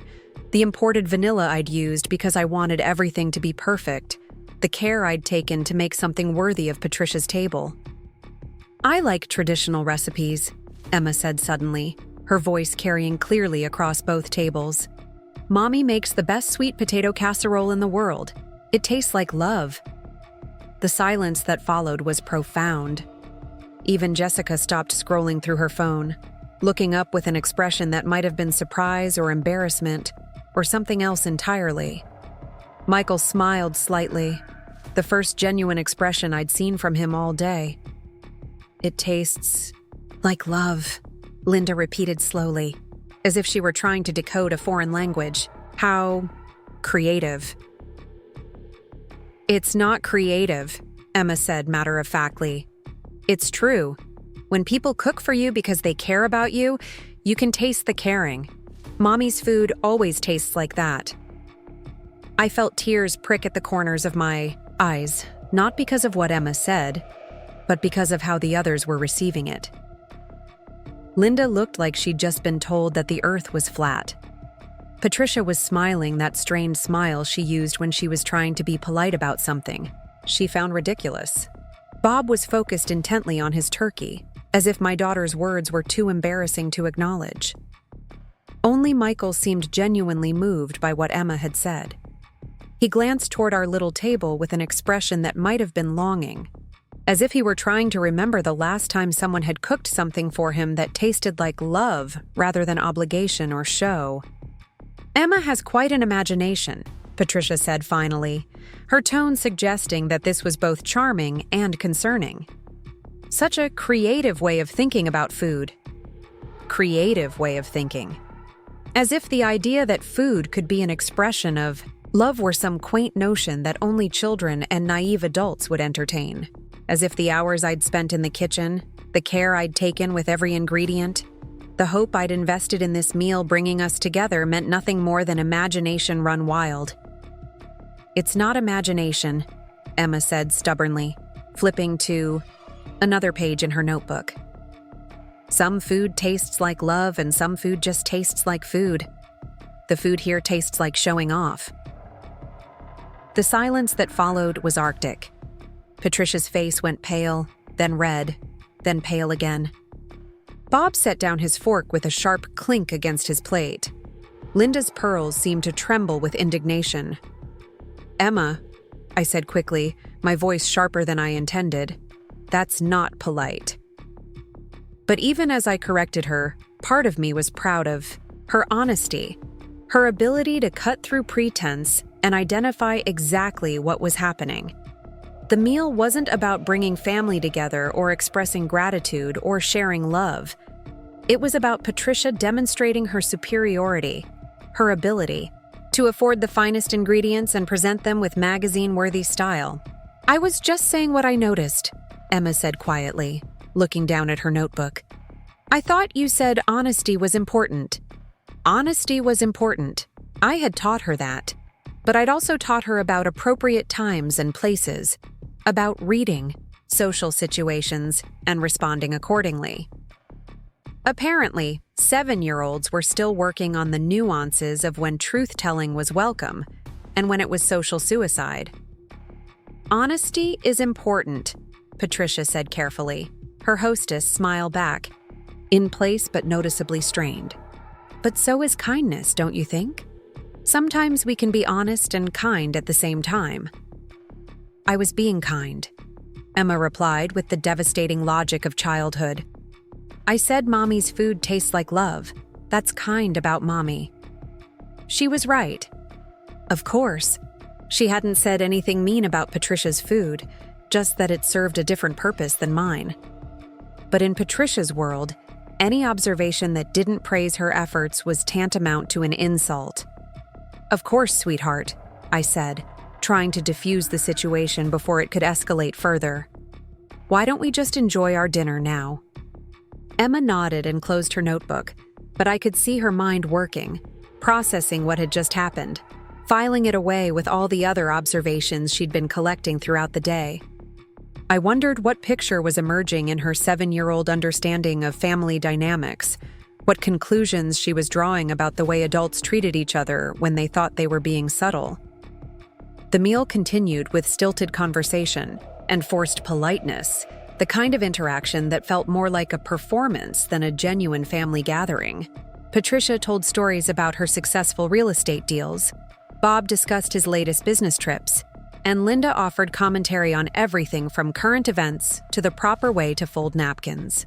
the imported vanilla I'd used because I wanted everything to be perfect, the care I'd taken to make something worthy of Patricia's table. "I like traditional recipes," Emma said suddenly, her voice carrying clearly across both tables. "Mommy makes the best sweet potato casserole in the world. It tastes like love." The silence that followed was profound. Even Jessica stopped scrolling through her phone, looking up with an expression that might have been surprise or embarrassment, or something else entirely. Michael smiled slightly, the first genuine expression I'd seen from him all day. "It tastes like love," Linda repeated slowly, as if she were trying to decode a foreign language. "How creative." "It's not creative," Emma said matter-of-factly. "It's true. When people cook for you because they care about you, you can taste the caring. Mommy's food always tastes like that." I felt tears prick at the corners of my eyes, not because of what Emma said, but because of how the others were receiving it. Linda looked like she'd just been told that the earth was flat. Patricia was smiling that strained smile she used when she was trying to be polite about something she found ridiculous. Bob was focused intently on his turkey, as if my daughter's words were too embarrassing to acknowledge. Only Michael seemed genuinely moved by what Emma had said. He glanced toward our little table with an expression that might have been longing, as if he were trying to remember the last time someone had cooked something for him that tasted like love rather than obligation or show. "Emma has quite an imagination," Patricia said finally, her tone suggesting that this was both charming and concerning. "Such a creative way of thinking about food." Creative way of thinking. As if the idea that food could be an expression of love were some quaint notion that only children and naive adults would entertain. As if the hours I'd spent in the kitchen, the care I'd taken with every ingredient, the hope I'd invested in this meal bringing us together meant nothing more than imagination run wild. "It's not imagination," Emma said stubbornly, flipping to another page in her notebook. "Some food tastes like love and some food just tastes like food. The food here tastes like showing off." The silence that followed was arctic. Patricia's face went pale, then red, then pale again. Bob set down his fork with a sharp clink against his plate. Linda's pearls seemed to tremble with indignation. "Emma," I said quickly, my voice sharper than I intended, "that's not polite." But even as I corrected her, part of me was proud of her honesty, her ability to cut through pretense and identify exactly what was happening. The meal wasn't about bringing family together or expressing gratitude or sharing love. It was about Patricia demonstrating her superiority, her ability to afford the finest ingredients and present them with magazine-worthy style. "I was just saying what I noticed," Emma said quietly, looking down at her notebook. "I thought you said honesty was important." Honesty was important. I had taught her that. But I'd also taught her about appropriate times and places, about reading, social situations, and responding accordingly. Apparently, 7-year-olds were still working on the nuances of when truth-telling was welcome and when it was social suicide. "Honesty is important," Patricia said carefully. Her hostess smiled back, in place but noticeably strained. "But so is kindness, don't you think? Sometimes we can be honest and kind at the same time." "I was being kind," Emma replied with the devastating logic of childhood. "I said Mommy's food tastes like love. That's kind about Mommy." She was right. Of course. She hadn't said anything mean about Patricia's food, just that it served a different purpose than mine. But in Patricia's world, any observation that didn't praise her efforts was tantamount to an insult. "Of course, sweetheart," I said, trying to diffuse the situation before it could escalate further. "Why don't we just enjoy our dinner now?" Emma nodded and closed her notebook, but I could see her mind working, processing what had just happened, filing it away with all the other observations she'd been collecting throughout the day. I wondered what picture was emerging in her 7-year-old understanding of family dynamics, what conclusions she was drawing about the way adults treated each other when they thought they were being subtle. The meal continued with stilted conversation and forced politeness, the kind of interaction that felt more like a performance than a genuine family gathering. Patricia told stories about her successful real estate deals, Bob discussed his latest business trips, and Linda offered commentary on everything from current events to the proper way to fold napkins.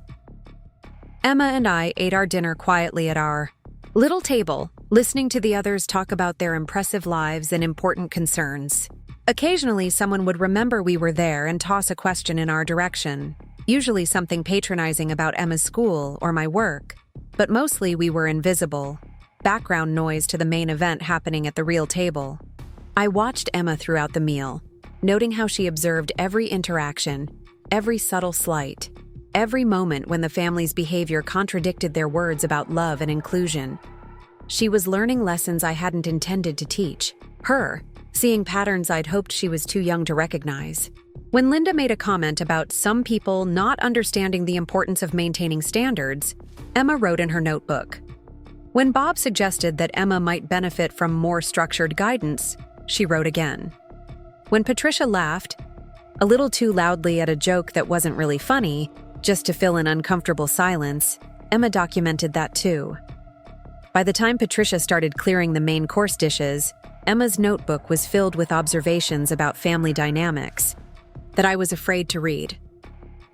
Emma and I ate our dinner quietly at our little table, listening to the others talk about their impressive lives and important concerns. Occasionally, someone would remember we were there and toss a question in our direction, usually something patronizing about Emma's school or my work, but mostly we were invisible, background noise to the main event happening at the real table. I watched Emma throughout the meal, noting how she observed every interaction, every subtle slight, every moment when the family's behavior contradicted their words about love and inclusion. She was learning lessons I hadn't intended to teach her, seeing patterns I'd hoped she was too young to recognize. When Linda made a comment about some people not understanding the importance of maintaining standards, Emma wrote in her notebook. When Bob suggested that Emma might benefit from more structured guidance, she wrote again. When Patricia laughed, a little too loudly at a joke that wasn't really funny, just to fill an uncomfortable silence, Emma documented that too. By the time Patricia started clearing the main course dishes, Emma's notebook was filled with observations about family dynamics that I was afraid to read.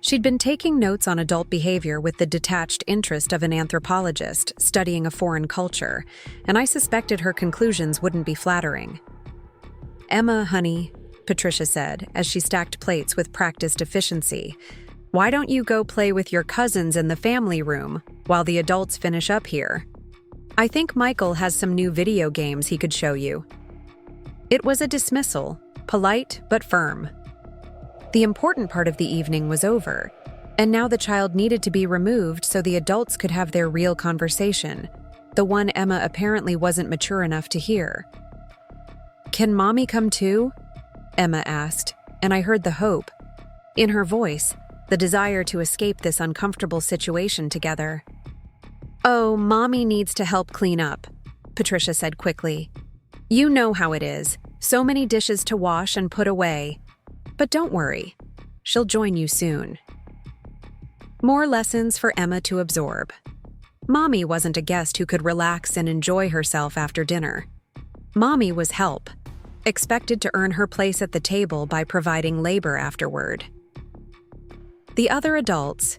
She'd been taking notes on adult behavior with the detached interest of an anthropologist studying a foreign culture, and I suspected her conclusions wouldn't be flattering. "Emma, honey," Patricia said as she stacked plates with practiced efficiency, "why don't you go play with your cousins in the family room while the adults finish up here? I think Michael has some new video games he could show you." It was a dismissal, polite but firm. The important part of the evening was over, and now the child needed to be removed so the adults could have their real conversation, the one Emma apparently wasn't mature enough to hear. "Can Mommy come too?" Emma asked, and I heard the hope in her voice, the desire to escape this uncomfortable situation together. "Oh, Mommy needs to help clean up," Patricia said quickly. "You know how it is, so many dishes to wash and put away. But don't worry, she'll join you soon." More lessons for Emma to absorb. Mommy wasn't a guest who could relax and enjoy herself after dinner. Mommy was help, expected to earn her place at the table by providing labor afterward. The other adults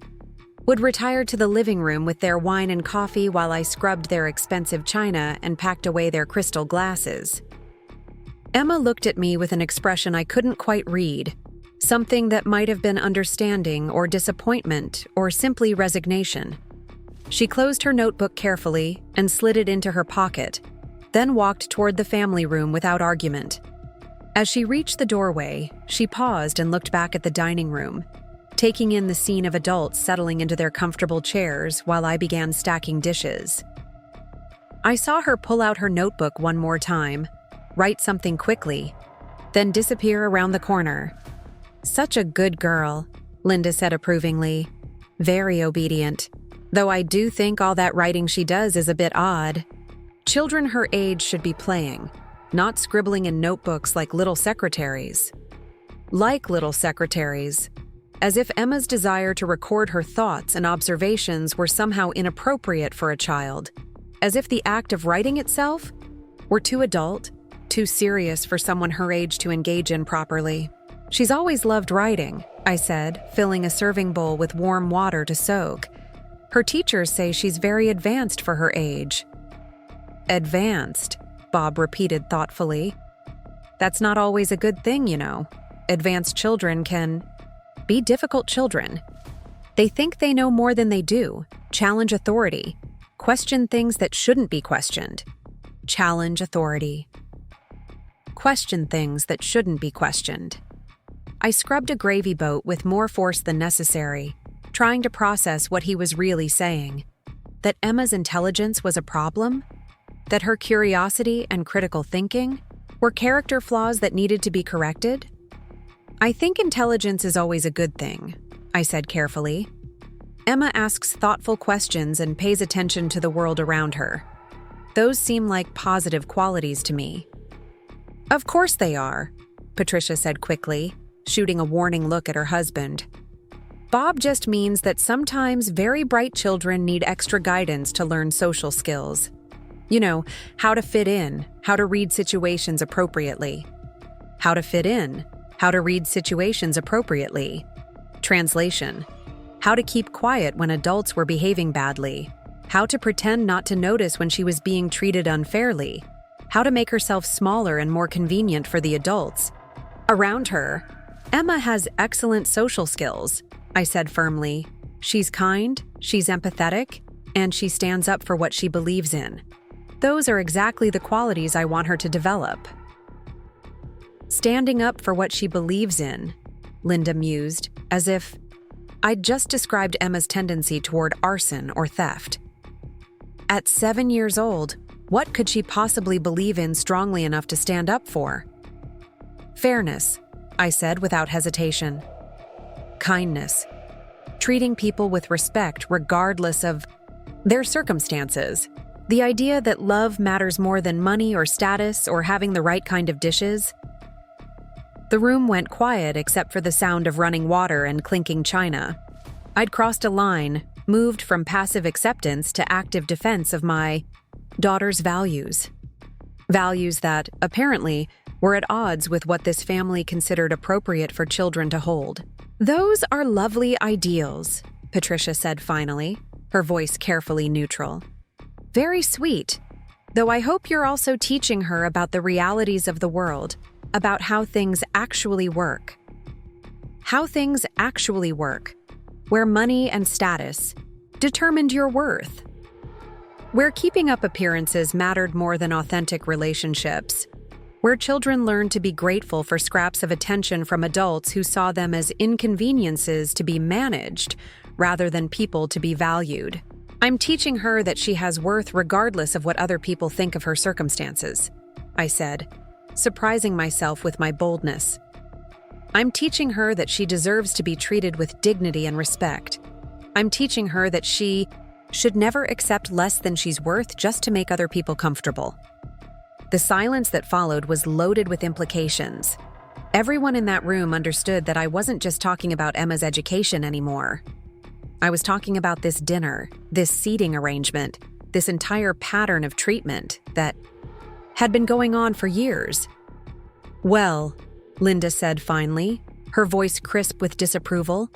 would retire to the living room with their wine and coffee while I scrubbed their expensive china and packed away their crystal glasses. Emma looked at me with an expression I couldn't quite read, something that might have been understanding or disappointment or simply resignation. She closed her notebook carefully and slid it into her pocket, then walked toward the family room without argument. As she reached the doorway, she paused and looked back at the dining room, taking in the scene of adults settling into their comfortable chairs while I began stacking dishes. I saw her pull out her notebook one more time, write something quickly, then disappear around the corner. "Such a good girl," Linda said approvingly. "Very obedient. Though I do think all that writing she does is a bit odd. Children her age should be playing, not scribbling in notebooks like little secretaries." Like little secretaries. As if Emma's desire to record her thoughts and observations were somehow inappropriate for a child. As if the act of writing itself were too adult, too serious for someone her age to engage in properly. "She's always loved writing," I said, filling a serving bowl with warm water to soak. "Her teachers say she's very advanced for her age." "Advanced," Bob repeated thoughtfully. "That's not always a good thing, you know. Advanced children can be difficult children. They think they know more than they do, challenge authority, question things that shouldn't be questioned. Challenge authority. Question things that shouldn't be questioned." I scrubbed a gravy boat with more force than necessary, trying to process what he was really saying. That Emma's intelligence was a problem? That her curiosity and critical thinking were character flaws that needed to be corrected? "I think intelligence is always a good thing," I said carefully. "Emma asks thoughtful questions and pays attention to the world around her. Those seem like positive qualities to me." "Of course they are," Patricia said quickly, shooting a warning look at her husband. "Bob just means that sometimes very bright children need extra guidance to learn social skills. You know, how to fit in, how to read situations appropriately. How to fit in, how to read situations appropriately. Translation: how to keep quiet when adults were behaving badly. How to pretend not to notice when she was being treated unfairly. How to make herself smaller and more convenient for the adults around her. Emma has excellent social skills," I said firmly. "She's kind, she's empathetic, and she stands up for what she believes in. Those are exactly the qualities I want her to develop." "Standing up for what she believes in," Linda mused, as if I'd just described Emma's tendency toward arson or theft. At 7 years old, what could she possibly believe in strongly enough to stand up for? "Fairness," I said without hesitation. "Kindness. Treating people with respect regardless of their circumstances. The idea that love matters more than money or status or having the right kind of dishes." The room went quiet except for the sound of running water and clinking china. I'd crossed a line, moved from passive acceptance to active defense of my daughter's values. Values that, apparently, were at odds with what this family considered appropriate for children to hold. "Those are lovely ideals," Patricia said finally, her voice carefully neutral. "Very sweet. Though I hope you're also teaching her about the realities of the world, about how things actually work. How things actually work, where money and status determined your worth. Where keeping up appearances mattered more than authentic relationships. Where children learned to be grateful for scraps of attention from adults who saw them as inconveniences to be managed, rather than people to be valued. I'm teaching her that she has worth regardless of what other people think of her circumstances," I said, surprising myself with my boldness. "I'm teaching her that she deserves to be treated with dignity and respect. I'm teaching her that she should never accept less than she's worth just to make other people comfortable." The silence that followed was loaded with implications. Everyone in that room understood that I wasn't just talking about Emma's education anymore. I was talking about this dinner, this seating arrangement, this entire pattern of treatment that had been going on for years. Well, Linda said finally, her voice crisp with disapproval,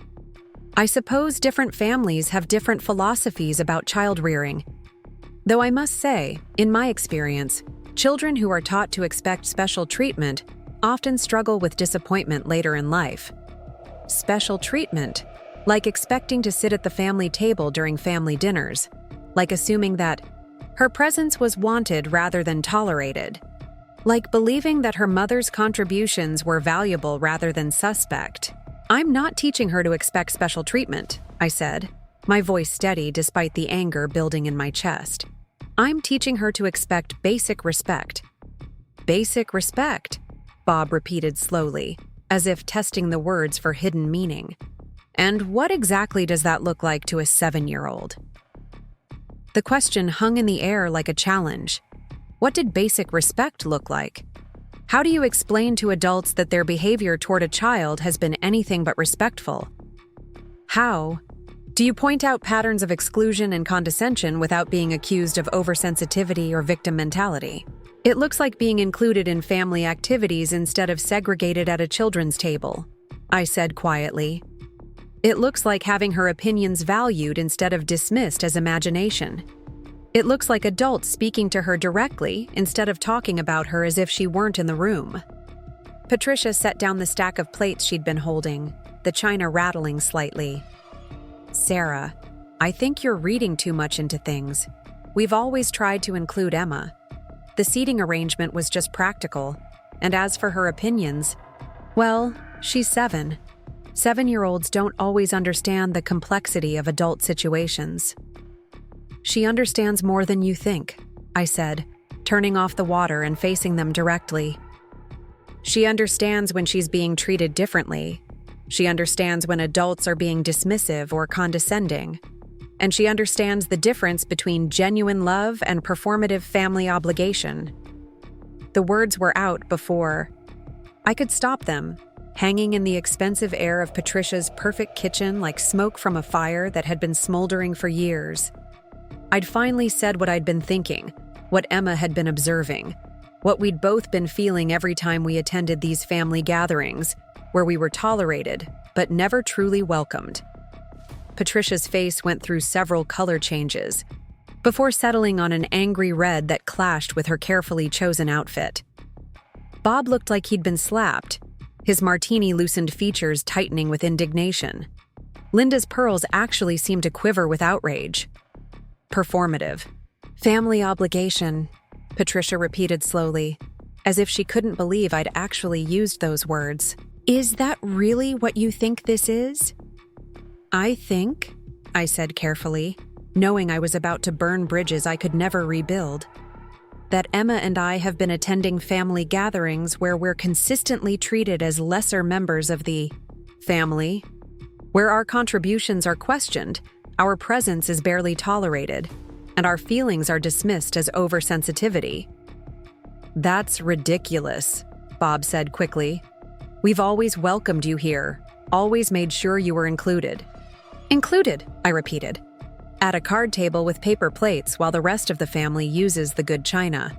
I suppose different families have different philosophies about child rearing. Though I must say, in my experience, children who are taught to expect special treatment often struggle with disappointment later in life. Special treatment, like expecting to sit at the family table during family dinners, like assuming that her presence was wanted rather than tolerated, like believing that her mother's contributions were valuable rather than suspect. I'm not teaching her to expect special treatment, I said, my voice steady despite the anger building in my chest. I'm teaching her to expect basic respect. Basic respect, Bob repeated slowly, as if testing the words for hidden meaning. And what exactly does that look like to a 7-year-old? The question hung in the air like a challenge. What did basic respect look like? How do you explain to adults that their behavior toward a child has been anything but respectful? How do you point out patterns of exclusion and condescension without being accused of oversensitivity or victim mentality? It looks like being included in family activities instead of segregated at a children's table, I said quietly. It looks like having her opinions valued instead of dismissed as imagination. It looks like adults speaking to her directly instead of talking about her as if she weren't in the room. Patricia set down the stack of plates she'd been holding, the china rattling slightly. Sarah, I think you're reading too much into things. We've always tried to include Emma. The seating arrangement was just practical, and as for her opinions, well, she's 7. 7-year-olds don't always understand the complexity of adult situations. She understands more than you think, I said, turning off the water and facing them directly. She understands when she's being treated differently. She understands when adults are being dismissive or condescending. And she understands the difference between genuine love and performative family obligation. The words were out before I could stop them, hanging in the expensive air of Patricia's perfect kitchen like smoke from a fire that had been smoldering for years. I'd finally said what I'd been thinking, what Emma had been observing, what we'd both been feeling every time we attended these family gatherings, where we were tolerated, but never truly welcomed. Patricia's face went through several color changes, before settling on an angry red that clashed with her carefully chosen outfit. Bob looked like he'd been slapped, his martini-loosened features tightening with indignation. Linda's pearls actually seemed to quiver with outrage. Performative. Family obligation, Patricia repeated slowly, as if she couldn't believe I'd actually used those words. Is that really what you think this is? I think, I said carefully, knowing I was about to burn bridges I could never rebuild, that Emma and I have been attending family gatherings where we're consistently treated as lesser members of the family, where our contributions are questioned, our presence is barely tolerated, and our feelings are dismissed as oversensitivity. That's ridiculous, Bob said quickly. We've always welcomed you here, always made sure you were included. Included, I repeated, at a card table with paper plates while the rest of the family uses the good china.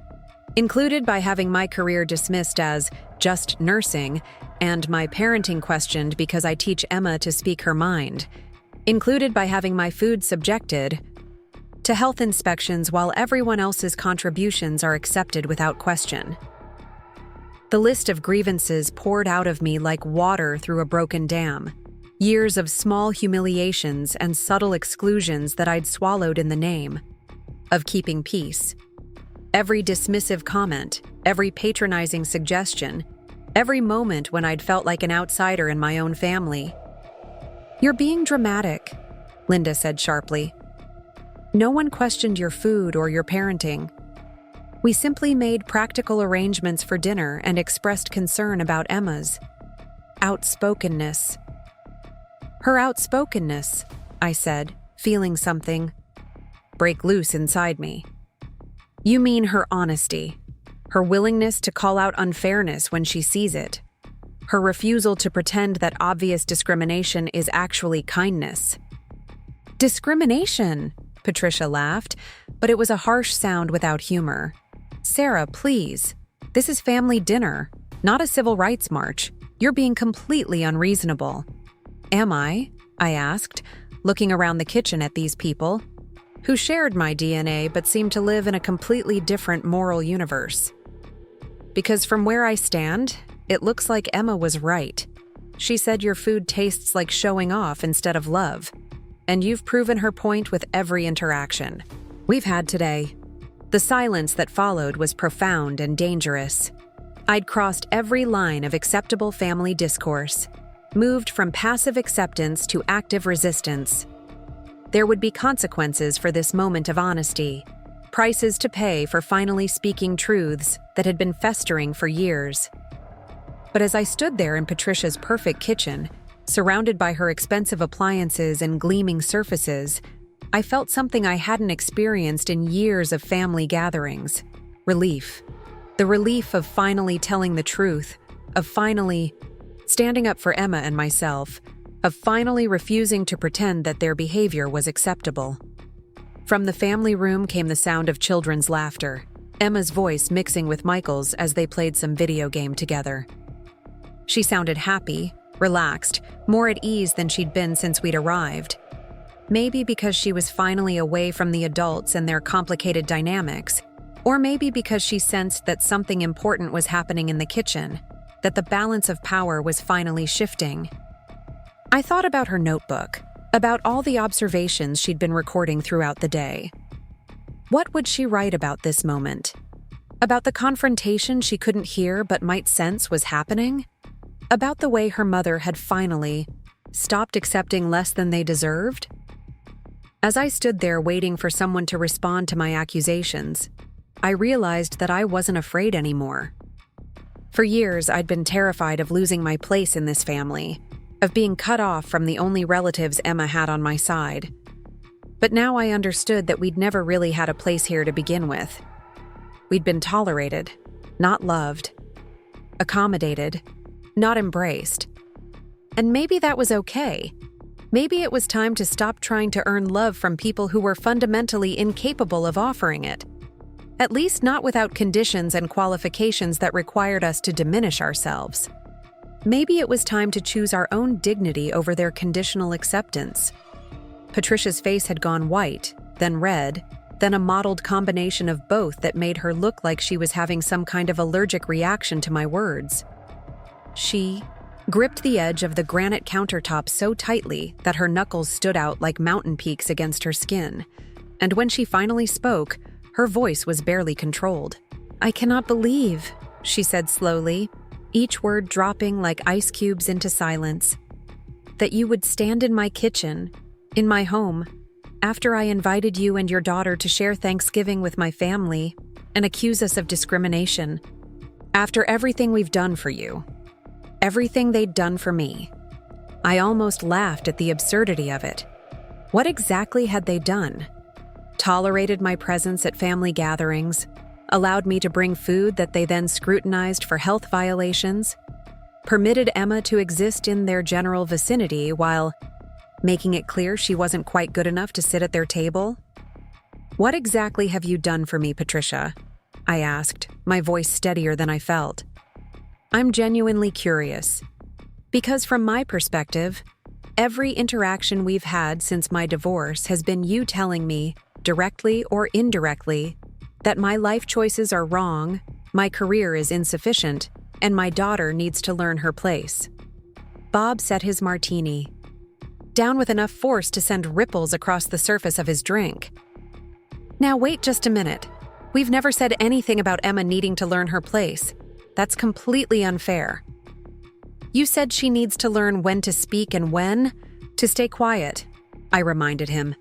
Included by having my career dismissed as just nursing and my parenting questioned because I teach Emma to speak her mind. Included by having my food subjected to health inspections while everyone else's contributions are accepted without question. The list of grievances poured out of me like water through a broken dam. Years of small humiliations and subtle exclusions that I'd swallowed in the name of keeping peace. Every dismissive comment, every patronizing suggestion, every moment when I'd felt like an outsider in my own family. You're being dramatic, Linda said sharply. No one questioned your food or your parenting. We simply made practical arrangements for dinner and expressed concern about Emma's outspokenness. Her outspokenness, I said, feeling something break loose inside me. You mean her honesty, her willingness to call out unfairness when she sees it, her refusal to pretend that obvious discrimination is actually kindness. Discrimination, Patricia laughed, but it was a harsh sound without humor. Sarah, please. This is family dinner, not a civil rights march. You're being completely unreasonable. Am I? I asked, looking around the kitchen at these people, who shared my DNA but seemed to live in a completely different moral universe. Because from where I stand, it looks like Emma was right. She said your food tastes like showing off instead of love, and you've proven her point with every interaction we've had today. The silence that followed was profound and dangerous. I'd crossed every line of acceptable family discourse, moved from passive acceptance to active resistance. There would be consequences for this moment of honesty, prices to pay for finally speaking truths that had been festering for years. But as I stood there in Patricia's perfect kitchen, surrounded by her expensive appliances and gleaming surfaces, I felt something I hadn't experienced in years of family gatherings. Relief. The relief of finally telling the truth, of finally standing up for Emma and myself, of finally refusing to pretend that their behavior was acceptable. From the family room came the sound of children's laughter, Emma's voice mixing with Michael's as they played some video game together. She sounded happy, relaxed, more at ease than she'd been since we'd arrived. Maybe because she was finally away from the adults and their complicated dynamics, or maybe because she sensed that something important was happening in the kitchen, that the balance of power was finally shifting. I thought about her notebook, about all the observations she'd been recording throughout the day. What would she write about this moment? About the confrontation she couldn't hear but might sense was happening? About the way her mother had finally stopped accepting less than they deserved? As I stood there waiting for someone to respond to my accusations, I realized that I wasn't afraid anymore. For years, I'd been terrified of losing my place in this family, of being cut off from the only relatives Emma had on my side. But now I understood that we'd never really had a place here to begin with. We'd been tolerated, not loved, accommodated, not embraced. And maybe that was okay. Maybe it was time to stop trying to earn love from people who were fundamentally incapable of offering it. At least not without conditions and qualifications that required us to diminish ourselves. Maybe it was time to choose our own dignity over their conditional acceptance. Patricia's face had gone white, then red, then a mottled combination of both that made her look like she was having some kind of allergic reaction to my words. She gripped the edge of the granite countertop so tightly that her knuckles stood out like mountain peaks against her skin. And when she finally spoke, her voice was barely controlled. "I cannot believe," she said slowly, each word dropping like ice cubes into silence, "that you would stand in my kitchen, in my home, after I invited you and your daughter to share Thanksgiving with my family, and accuse us of discrimination. After everything we've done for you. Everything they'd done for me." I almost laughed at the absurdity of it. What exactly had they done? Tolerated my presence at family gatherings, allowed me to bring food that they then scrutinized for health violations, permitted Emma to exist in their general vicinity while making it clear she wasn't quite good enough to sit at their table? "What exactly have you done for me, Patricia?" I asked, my voice steadier than I felt. "I'm genuinely curious. Because from my perspective, every interaction we've had since my divorce has been you telling me, directly or indirectly, that my life choices are wrong, my career is insufficient, and my daughter needs to learn her place." Bob set his martini down with enough force to send ripples across the surface of his drink. "Now wait just a minute. We've never said anything about Emma needing to learn her place. That's completely unfair. You said she needs to learn when to speak and when to stay quiet," I reminded him.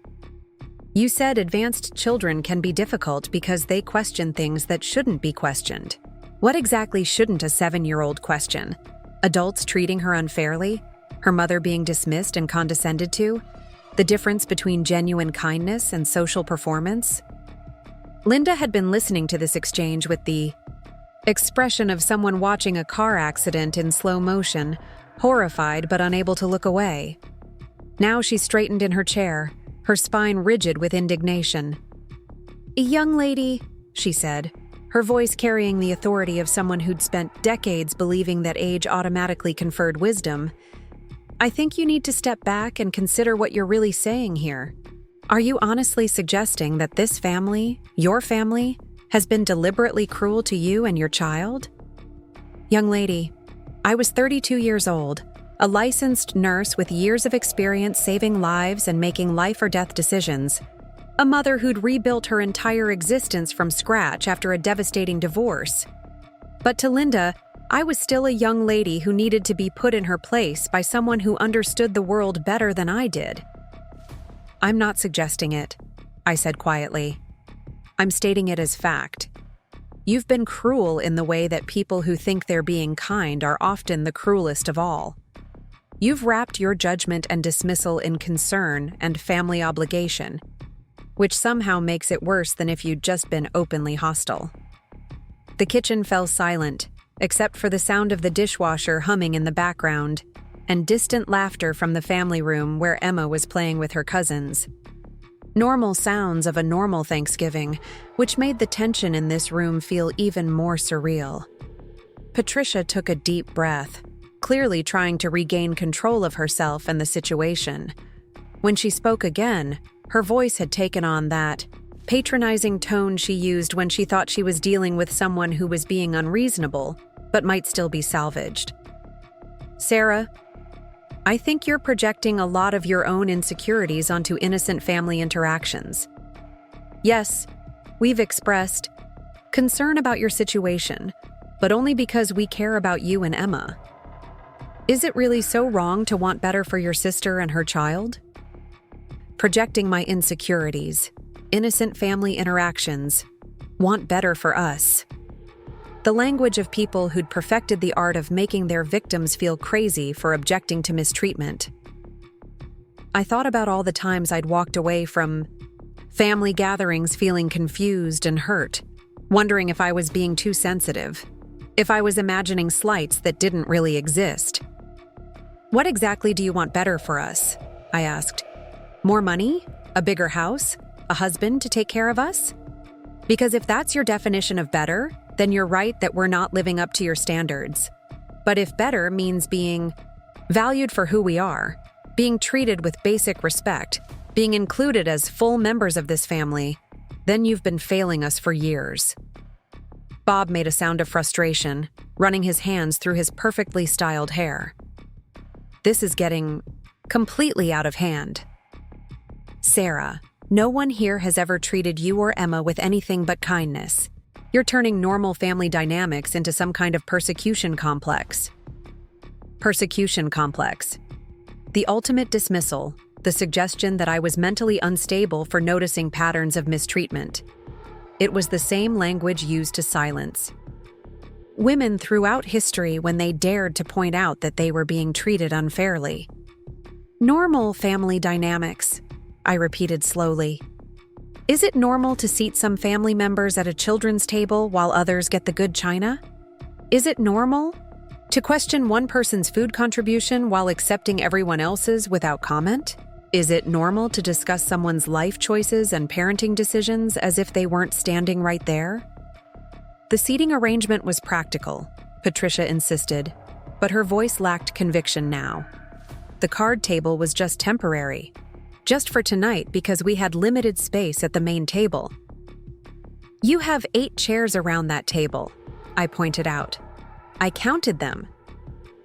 "You said advanced children can be difficult because they question things that shouldn't be questioned. What exactly shouldn't a 7-year-old question? Adults treating her unfairly? Her mother being dismissed and condescended to? The difference between genuine kindness and social performance?" Linda had been listening to this exchange with the expression of someone watching a car accident in slow motion, horrified but unable to look away. Now she straightened in her chair, her spine rigid with indignation. "Young lady," she said, her voice carrying the authority of someone who'd spent decades believing that age automatically conferred wisdom, "I think you need to step back and consider what you're really saying here. Are you honestly suggesting that this family, your family, has been deliberately cruel to you and your child?" "Young lady, I was 32 years old, a licensed nurse with years of experience saving lives and making life-or-death decisions. A mother who'd rebuilt her entire existence from scratch after a devastating divorce. But to Linda, I was still a young lady who needed to be put in her place by someone who understood the world better than I did." "I'm not suggesting it," I said quietly. "I'm stating it as fact. You've been cruel in the way that people who think they're being kind are often the cruelest of all. You've wrapped your judgment and dismissal in concern and family obligation, which somehow makes it worse than if you'd just been openly hostile." The kitchen fell silent, except for the sound of the dishwasher humming in the background, and distant laughter from the family room where Emma was playing with her cousins. Normal sounds of a normal Thanksgiving, which made the tension in this room feel even more surreal. Patricia took a deep breath, clearly trying to regain control of herself and the situation. When she spoke again, her voice had taken on that patronizing tone she used when she thought she was dealing with someone who was being unreasonable, but might still be salvaged. "Sarah, I think you're projecting a lot of your own insecurities onto innocent family interactions. Yes, we've expressed concern about your situation, but only because we care about you and Emma. Is it really so wrong to want better for your sister and her child?" Projecting my insecurities, innocent family interactions, want better for us. The language of people who'd perfected the art of making their victims feel crazy for objecting to mistreatment. I thought about all the times I'd walked away from family gatherings feeling confused and hurt, wondering if I was being too sensitive, if I was imagining slights that didn't really exist. "What exactly do you want better for us?" I asked. "More money? A bigger house? A husband to take care of us? Because if that's your definition of better, then you're right that we're not living up to your standards. But if better means being valued for who we are, being treated with basic respect, being included as full members of this family, then you've been failing us for years." Bob made a sound of frustration, running his hands through his perfectly styled hair. "This is getting completely out of hand. Sarah, no one here has ever treated you or Emma with anything but kindness. You're turning normal family dynamics into some kind of persecution complex." Persecution complex. The ultimate dismissal, the suggestion that I was mentally unstable for noticing patterns of mistreatment. It was the same language used to silence women throughout history when they dared to point out that they were being treated unfairly. "Normal family dynamics," I repeated slowly. "Is it normal to seat some family members at a children's table while others get the good china? Is it normal to question one person's food contribution while accepting everyone else's without comment? Is it normal to discuss someone's life choices and parenting decisions as if they weren't standing right there?" The seating arrangement was practical, Patricia insisted, but her voice lacked conviction now. The card table was just temporary. Just for tonight because we had limited space at the main table. "You have 8 chairs around that table," I pointed out. "I counted them.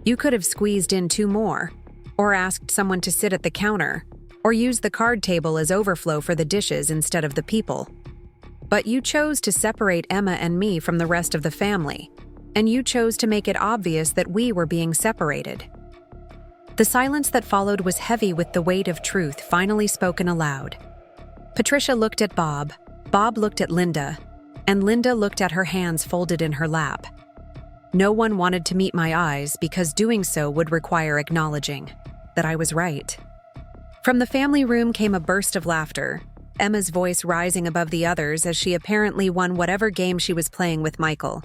You could have squeezed in 2 more, or asked someone to sit at the counter, or use the card table as overflow for the dishes instead of the people. But you chose to separate Emma and me from the rest of the family, and you chose to make it obvious that we were being separated." The silence that followed was heavy with the weight of truth finally spoken aloud. Patricia looked at Bob, Bob looked at Linda, and Linda looked at her hands folded in her lap. No one wanted to meet my eyes because doing so would require acknowledging that I was right. From the family room came a burst of laughter, Emma's voice rising above the others as she apparently won whatever game she was playing with Michael.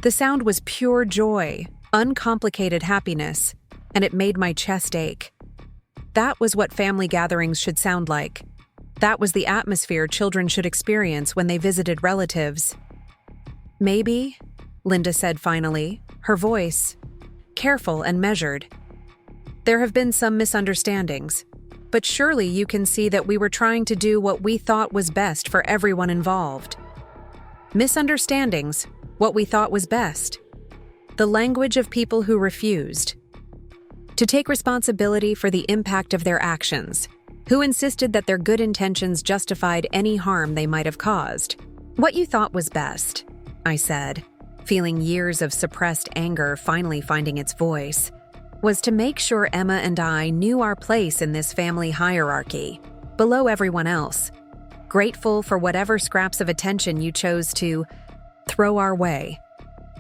The sound was pure joy, uncomplicated happiness, and it made my chest ache. That was what family gatherings should sound like. That was the atmosphere children should experience when they visited relatives. Maybe, Linda said finally, her voice careful and measured. There have been some misunderstandings, but surely you can see that we were trying to do what we thought was best for everyone involved. Misunderstandings, what we thought was best. The language of people who refused to take responsibility for the impact of their actions, who insisted that their good intentions justified any harm they might have caused. What you thought was best, I said, feeling years of suppressed anger finally finding its voice, was to make sure Emma and I knew our place in this family hierarchy, below everyone else, grateful for whatever scraps of attention you chose to throw our way,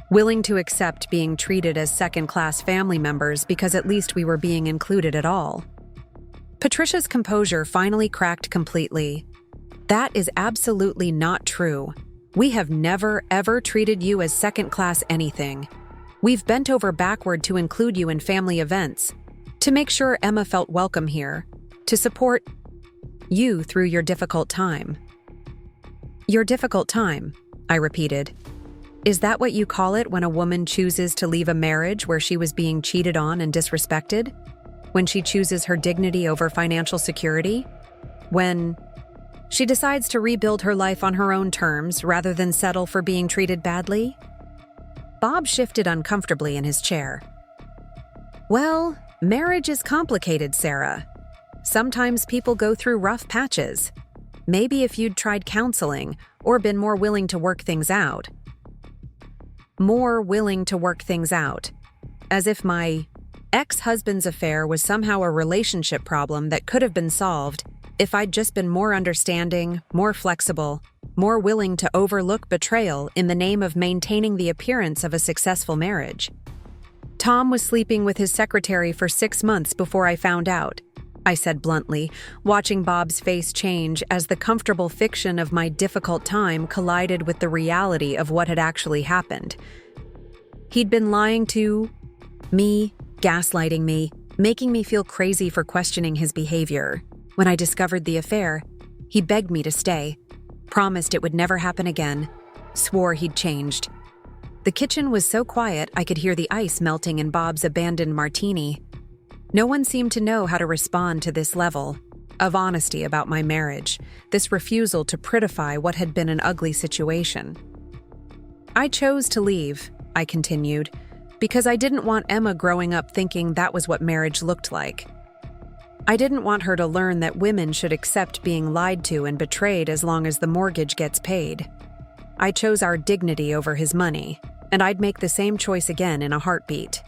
willing to accept being treated as second-class family members because at least we were being included at all. Patricia's composure finally cracked completely. That is absolutely not true. We have never, ever treated you as second-class anything. We've bent over backward to include you in family events, to make sure Emma felt welcome here, to support you through your difficult time. Your difficult time, I repeated. Is that what you call it when a woman chooses to leave a marriage where she was being cheated on and disrespected? When she chooses her dignity over financial security? When she decides to rebuild her life on her own terms rather than settle for being treated badly? Bob shifted uncomfortably in his chair. Well, marriage is complicated, Sarah. Sometimes people go through rough patches. Maybe if you'd tried counseling or been more willing to work things out. More willing to work things out. As if my ex-husband's affair was somehow a relationship problem that could have been solved if I'd just been more understanding, more flexible, more willing to overlook betrayal in the name of maintaining the appearance of a successful marriage. Tom was sleeping with his secretary for 6 months before I found out, I said bluntly, watching Bob's face change as the comfortable fiction of my difficult time collided with the reality of what had actually happened. He'd been lying to me, gaslighting me, making me feel crazy for questioning his behavior. When I discovered the affair, he begged me to stay, promised it would never happen again, swore he'd changed. The kitchen was so quiet I could hear the ice melting in Bob's abandoned martini. No one seemed to know how to respond to this level of honesty about my marriage, this refusal to prettify what had been an ugly situation. I chose to leave, I continued, because I didn't want Emma growing up thinking that was what marriage looked like. I didn't want her to learn that women should accept being lied to and betrayed as long as the mortgage gets paid. I chose our dignity over his money, and I'd make the same choice again in a heartbeat.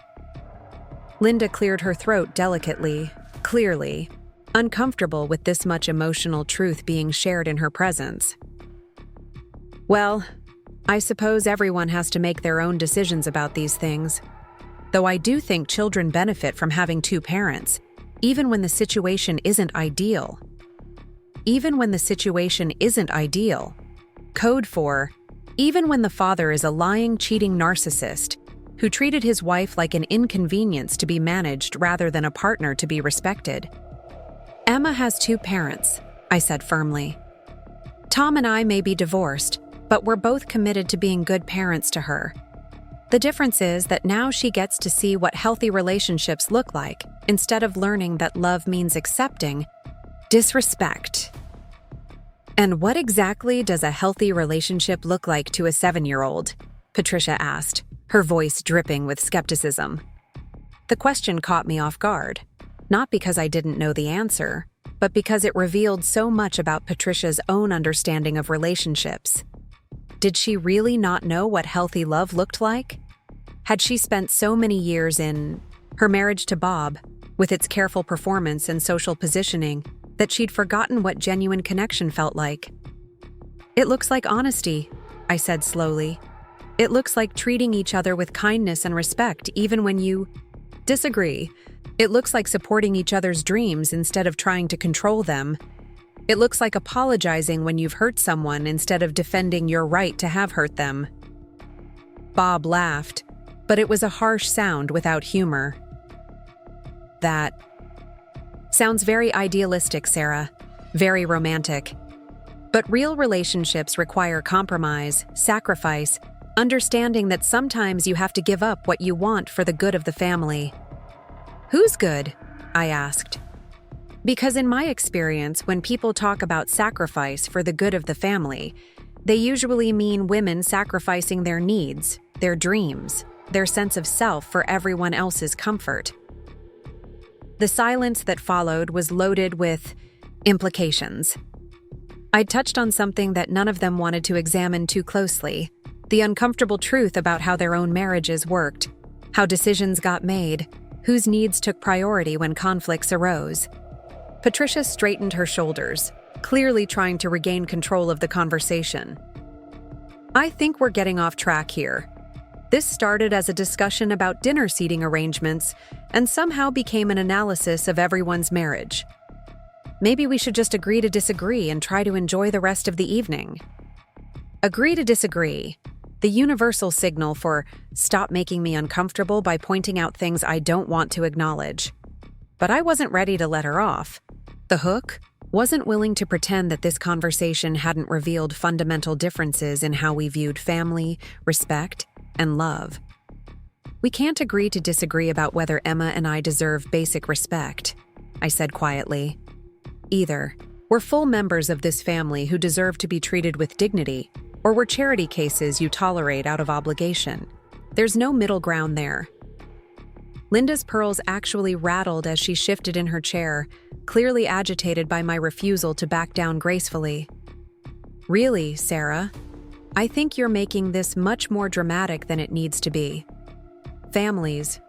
Linda cleared her throat delicately, clearly, uncomfortable with this much emotional truth being shared in her presence. Well, I suppose everyone has to make their own decisions about these things, though I do think children benefit from having two parents, even when the situation isn't ideal. Even when the situation isn't ideal. Code for, even when the father is a lying, cheating narcissist who treated his wife like an inconvenience to be managed rather than a partner to be respected. Emma has two parents, I said firmly. Tom and I may be divorced, but we're both committed to being good parents to her. The difference is that now she gets to see what healthy relationships look like, instead of learning that love means accepting disrespect. And what exactly does a healthy relationship look like to a 7-year-old? Patricia asked, her voice dripping with skepticism. The question caught me off guard, not because I didn't know the answer, but because it revealed so much about Patricia's own understanding of relationships. Did she really not know what healthy love looked like? Had she spent so many years in her marriage to Bob, with its careful performance and social positioning, that she'd forgotten what genuine connection felt like? It looks like honesty, I said slowly. It looks like treating each other with kindness and respect even when you disagree. It looks like supporting each other's dreams instead of trying to control them. It looks like apologizing when you've hurt someone instead of defending your right to have hurt them. Bob laughed, but it was a harsh sound without humor. That Sounds very idealistic, Sarah. Very romantic. But real relationships require compromise, sacrifice, understanding that sometimes you have to give up what you want for the good of the family. Who's good? I asked. Because in my experience, when people talk about sacrifice for the good of the family, they usually mean women sacrificing their needs, their dreams, their sense of self for everyone else's comfort. The silence that followed was loaded with implications. I'd touched on something that none of them wanted to examine too closely, the uncomfortable truth about how their own marriages worked, how decisions got made, whose needs took priority when conflicts arose. Patricia straightened her shoulders, clearly trying to regain control of the conversation. I think we're getting off track here. This started as a discussion about dinner seating arrangements and somehow became an analysis of everyone's marriage. Maybe we should just agree to disagree and try to enjoy the rest of the evening. Agree to disagree. The universal signal for stop making me uncomfortable by pointing out things I don't want to acknowledge. But I wasn't ready to let her off. The hook wasn't willing to pretend that this conversation hadn't revealed fundamental differences in how we viewed family, respect, and love. We can't agree to disagree about whether Emma and I deserve basic respect, I said quietly. Either we're full members of this family who deserve to be treated with dignity, or we're charity cases you tolerate out of obligation. There's no middle ground there. Linda's pearls actually rattled as she shifted in her chair, clearly agitated by my refusal to back down gracefully. Really, Sarah? I think you're making this much more dramatic than it needs to be. Families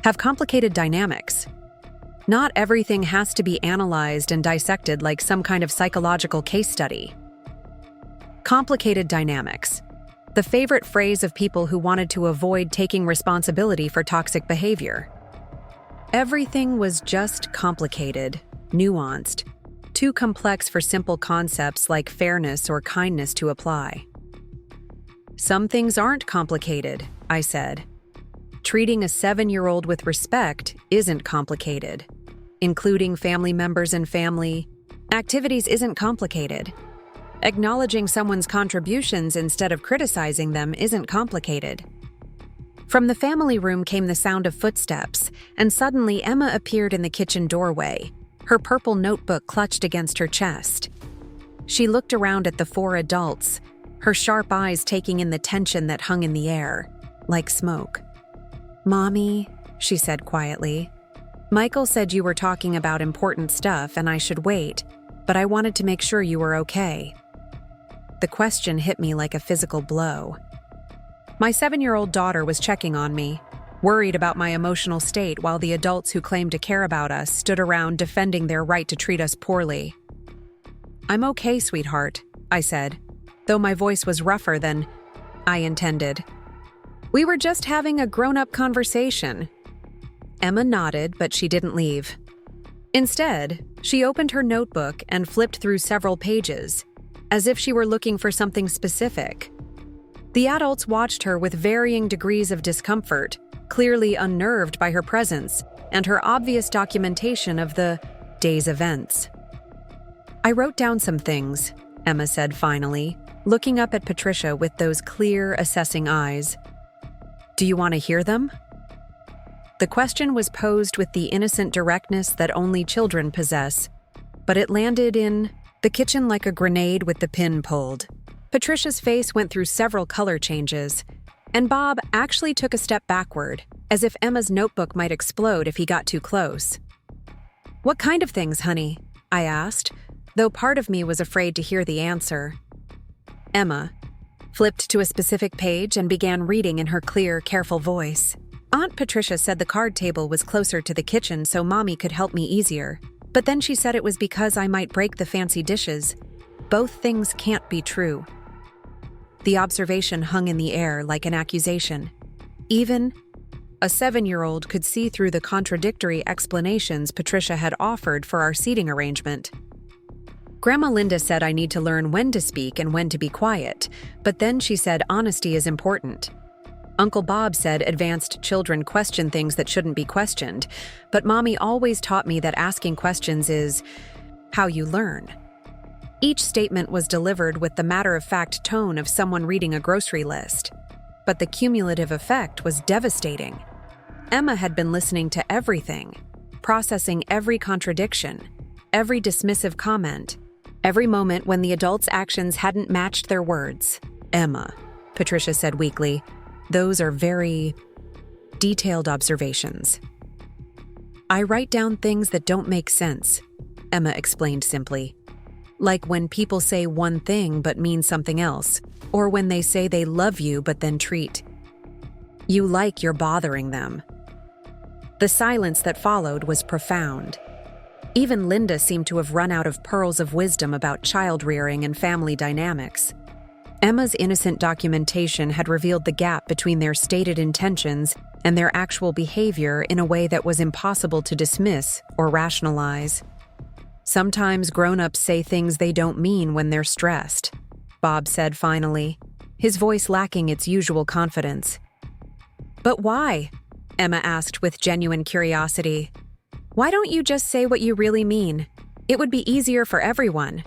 have complicated dynamics. Not everything has to be analyzed and dissected like some kind of psychological case study. Complicated dynamics. The favorite phrase of people who wanted to avoid taking responsibility for toxic behavior. Everything was just complicated, nuanced, too complex for simple concepts like fairness or kindness to apply. Some things aren't complicated, I said. Treating a 7-year-old with respect isn't complicated. Including family members and family activities isn't complicated. Acknowledging someone's contributions instead of criticizing them isn't complicated. From the family room came the sound of footsteps, and suddenly Emma appeared in the kitchen doorway, her purple notebook clutched against her chest. She looked around at the 4 adults, her sharp eyes taking in the tension that hung in the air, like smoke. "Mommy," she said quietly, "Michael said you were talking about important stuff and I should wait, but I wanted to make sure you were okay." The question hit me like a physical blow. My 7-year-old daughter was checking on me, worried about my emotional state while the adults who claimed to care about us stood around defending their right to treat us poorly. "I'm okay, sweetheart," I said, though my voice was rougher than I intended. "We were just having a grown-up conversation." Emma nodded, but she didn't leave. Instead, she opened her notebook and flipped through several pages, as if she were looking for something specific. The adults watched her with varying degrees of discomfort, clearly unnerved by her presence and her obvious documentation of the day's events. "I wrote down some things," Emma said finally, looking up at Patricia with those clear, assessing eyes. "Do you want to hear them?" The question was posed with the innocent directness that only children possess, but it landed in the kitchen like a grenade with the pin pulled. Patricia's face went through several color changes, and Bob actually took a step backward, as if Emma's notebook might explode if he got too close. "What kind of things, honey?" I asked, though part of me was afraid to hear the answer. Emma flipped to a specific page and began reading in her clear, careful voice. "Aunt Patricia said the card table was closer to the kitchen so Mommy could help me easier. But then she said it was because I might break the fancy dishes. Both things can't be true." The observation hung in the air like an accusation. Even a 7-year-old could see through the contradictory explanations Patricia had offered for our seating arrangement. Grandma Linda said I need to learn when to speak and when to be quiet, but then she said honesty is important. Uncle Bob said advanced children question things that shouldn't be questioned, but Mommy always taught me that asking questions is how you learn. Each statement was delivered with the matter-of-fact tone of someone reading a grocery list, but the cumulative effect was devastating. Emma had been listening to everything, processing every contradiction, every dismissive comment, every moment when the adults' actions hadn't matched their words. "Emma," Patricia said weakly, "those are very detailed observations." "I write down things that don't make sense," Emma explained simply. "Like when people say one thing but mean something else, or when they say they love you but then treat you like you're bothering them." The silence that followed was profound. Even Linda seemed to have run out of pearls of wisdom about child-rearing and family dynamics. Emma's innocent documentation had revealed the gap between their stated intentions and their actual behavior in a way that was impossible to dismiss or rationalize. "Sometimes grown-ups say things they don't mean when they're stressed," Bob said finally, his voice lacking its usual confidence. "But why?" Emma asked with genuine curiosity. "Why don't you just say what you really mean? It would be easier for everyone."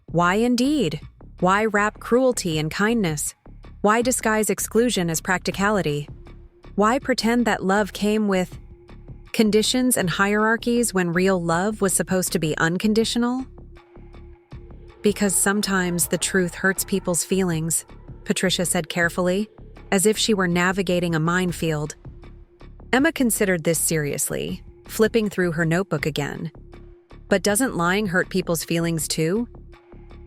"Why indeed? Why wrap cruelty in kindness? Why disguise exclusion as practicality? Why pretend that love came with conditions and hierarchies when real love was supposed to be unconditional?" "Because sometimes the truth hurts people's feelings," Patricia said carefully, as if she were navigating a minefield. Emma considered this seriously, flipping through her notebook again. "But doesn't lying hurt people's feelings too?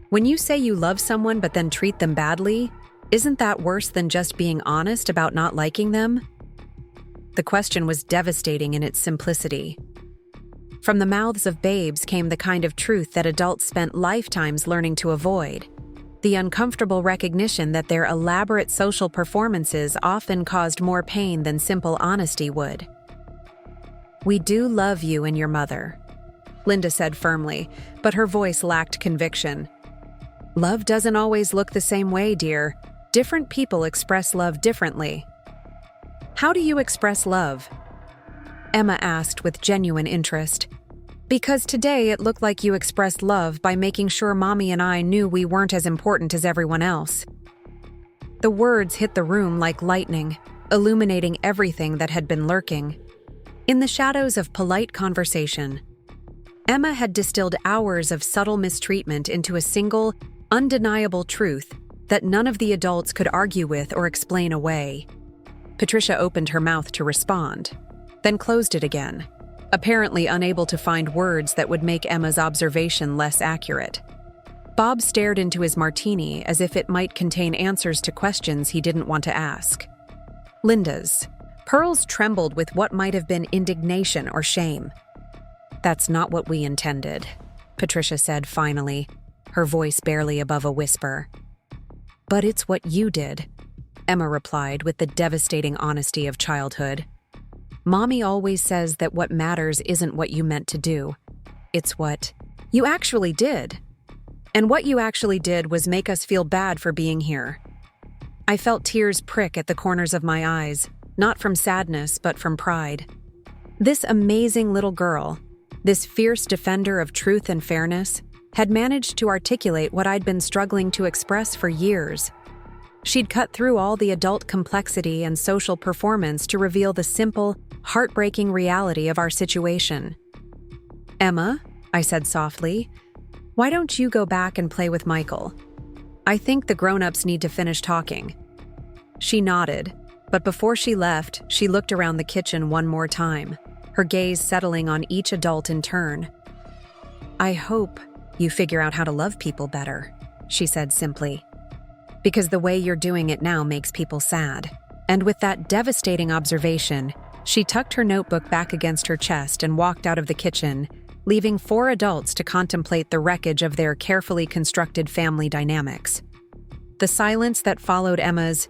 When you say you love someone but then treat them badly, isn't that worse than just being honest about not liking them?" The question was devastating in its simplicity. From the mouths of babes came the kind of truth that adults spent lifetimes learning to avoid, the uncomfortable recognition that their elaborate social performances often caused more pain than simple honesty would. "We do love you and your mother," Linda said firmly, but her voice lacked conviction. "Love doesn't always look the same way, dear. Different people express love differently." "How do you express love?" Emma asked with genuine interest. "Because today it looked like you expressed love by making sure Mommy and I knew we weren't as important as everyone else." The words hit the room like lightning, illuminating everything that had been lurking. In the shadows of polite conversation, Emma had distilled hours of subtle mistreatment into a single, undeniable truth that none of the adults could argue with or explain away. Patricia opened her mouth to respond, then closed it again, apparently unable to find words that would make Emma's observation less accurate. Bob stared into his martini as if it might contain answers to questions he didn't want to ask. Linda's pearls trembled with what might have been indignation or shame. "That's not what we intended," Patricia said finally, her voice barely above a whisper. "But it's what you did," Emma replied with the devastating honesty of childhood. "Mommy always says that what matters isn't what you meant to do. It's what you actually did. And what you actually did was make us feel bad for being here." I felt tears prick at the corners of my eyes, not from sadness but from pride. This amazing little girl, this fierce defender of truth and fairness, had managed to articulate what I'd been struggling to express for years. She'd cut through all the adult complexity and social performance to reveal the simple, heartbreaking reality of our situation. "Emma," I said softly, "why don't you go back and play with Michael? I think the grown-ups need to finish talking." She nodded, but before she left, she looked around the kitchen one more time, her gaze settling on each adult in turn. "I hope you figure out how to love people better," she said simply. "Because the way you're doing it now makes people sad." And with that devastating observation, she tucked her notebook back against her chest and walked out of the kitchen, leaving 4 adults to contemplate the wreckage of their carefully constructed family dynamics. The silence that followed Emma's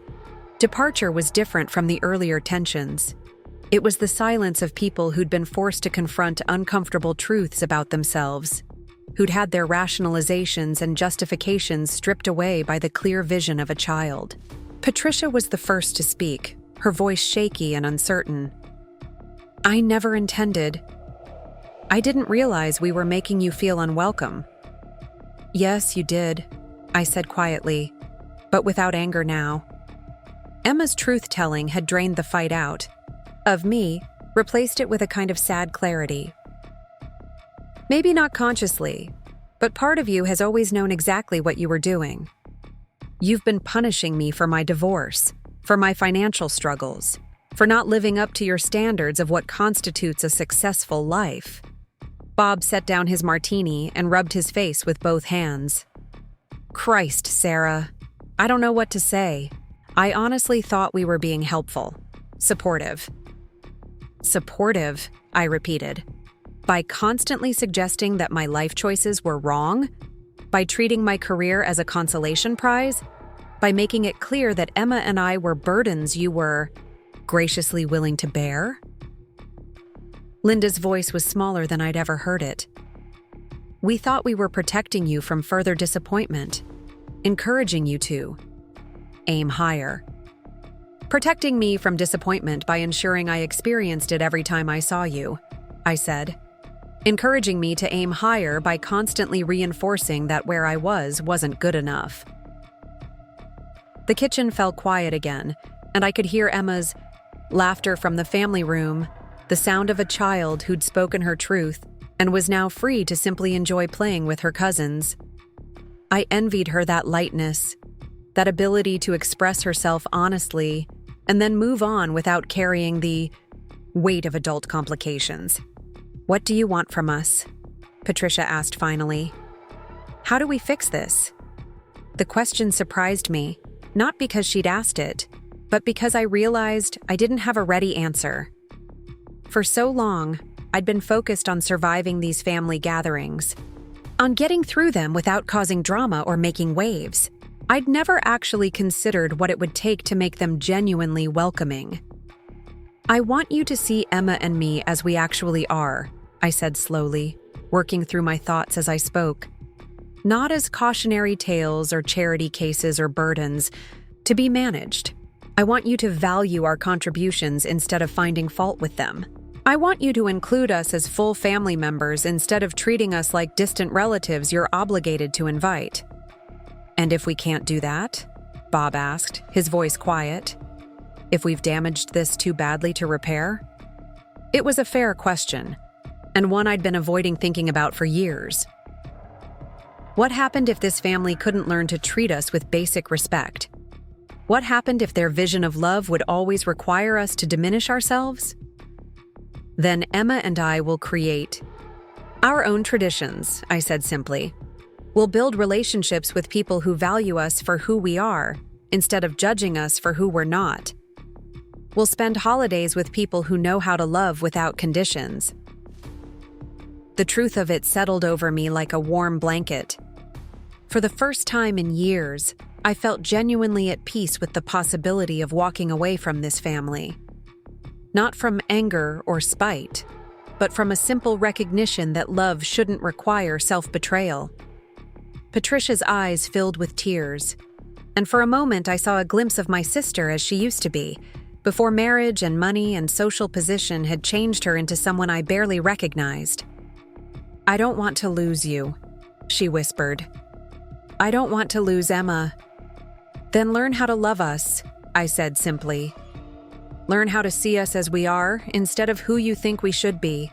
departure was different from the earlier tensions. It was the silence of people who'd been forced to confront uncomfortable truths about themselves, who'd had their rationalizations and justifications stripped away by the clear vision of a child. Patricia was the first to speak, her voice shaky and uncertain. I never intended. I didn't realize we were making you feel unwelcome. Yes, you did, I said quietly, but without anger now. Emma's truth-telling had drained the fight out. Of me, replaced it with a kind of sad clarity. Maybe not consciously, but part of you has always known exactly what you were doing. You've been punishing me for my divorce, for my financial struggles, for not living up to your standards of what constitutes a successful life. Bob set down his martini and rubbed his face with both hands. Christ, Sarah. I don't know what to say. I honestly thought we were being helpful, supportive. Supportive, I repeated. By constantly suggesting that my life choices were wrong? By treating my career as a consolation prize? By making it clear that Emma and I were burdens you were graciously willing to bear? Linda's voice was smaller than I'd ever heard it. We thought we were protecting you from further disappointment, encouraging you to aim higher. Protecting me from disappointment by ensuring I experienced it every time I saw you, I said. Encouraging me to aim higher by constantly reinforcing that where I wasn't good enough. The kitchen fell quiet again, and I could hear Emma's laughter from the family room, the sound of a child who'd spoken her truth and was now free to simply enjoy playing with her cousins. I envied her that lightness, that ability to express herself honestly and then move on without carrying the weight of adult complications. What do you want from us? Patricia asked finally. How do we fix this? The question surprised me, not because she'd asked it, but because I realized I didn't have a ready answer. For so long, I'd been focused on surviving these family gatherings, on getting through them without causing drama or making waves. I'd never actually considered what it would take to make them genuinely welcoming. I want you to see Emma and me as we actually are, I said slowly, working through my thoughts as I spoke. Not as cautionary tales or charity cases or burdens, to be managed. I want you to value our contributions instead of finding fault with them. I want you to include us as full family members instead of treating us like distant relatives you're obligated to invite. And if we can't do that? Bob asked, his voice quiet. If we've damaged this too badly to repair? It was a fair question, and one I'd been avoiding thinking about for years. What happened if this family couldn't learn to treat us with basic respect? What happened if their vision of love would always require us to diminish ourselves? Then Emma and I will create our own traditions, I said simply. We'll build relationships with people who value us for who we are, instead of judging us for who we're not. We'll spend holidays with people who know how to love without conditions. The truth of it settled over me like a warm blanket. For the first time in years, I felt genuinely at peace with the possibility of walking away from this family. Not from anger or spite, but from a simple recognition that love shouldn't require self-betrayal. Patricia's eyes filled with tears, and for a moment I saw a glimpse of my sister as she used to be, before marriage and money and social position had changed her into someone I barely recognized. I don't want to lose you, she whispered. I don't want to lose Emma. Then learn how to love us, I said simply. Learn how to see us as we are instead of who you think we should be.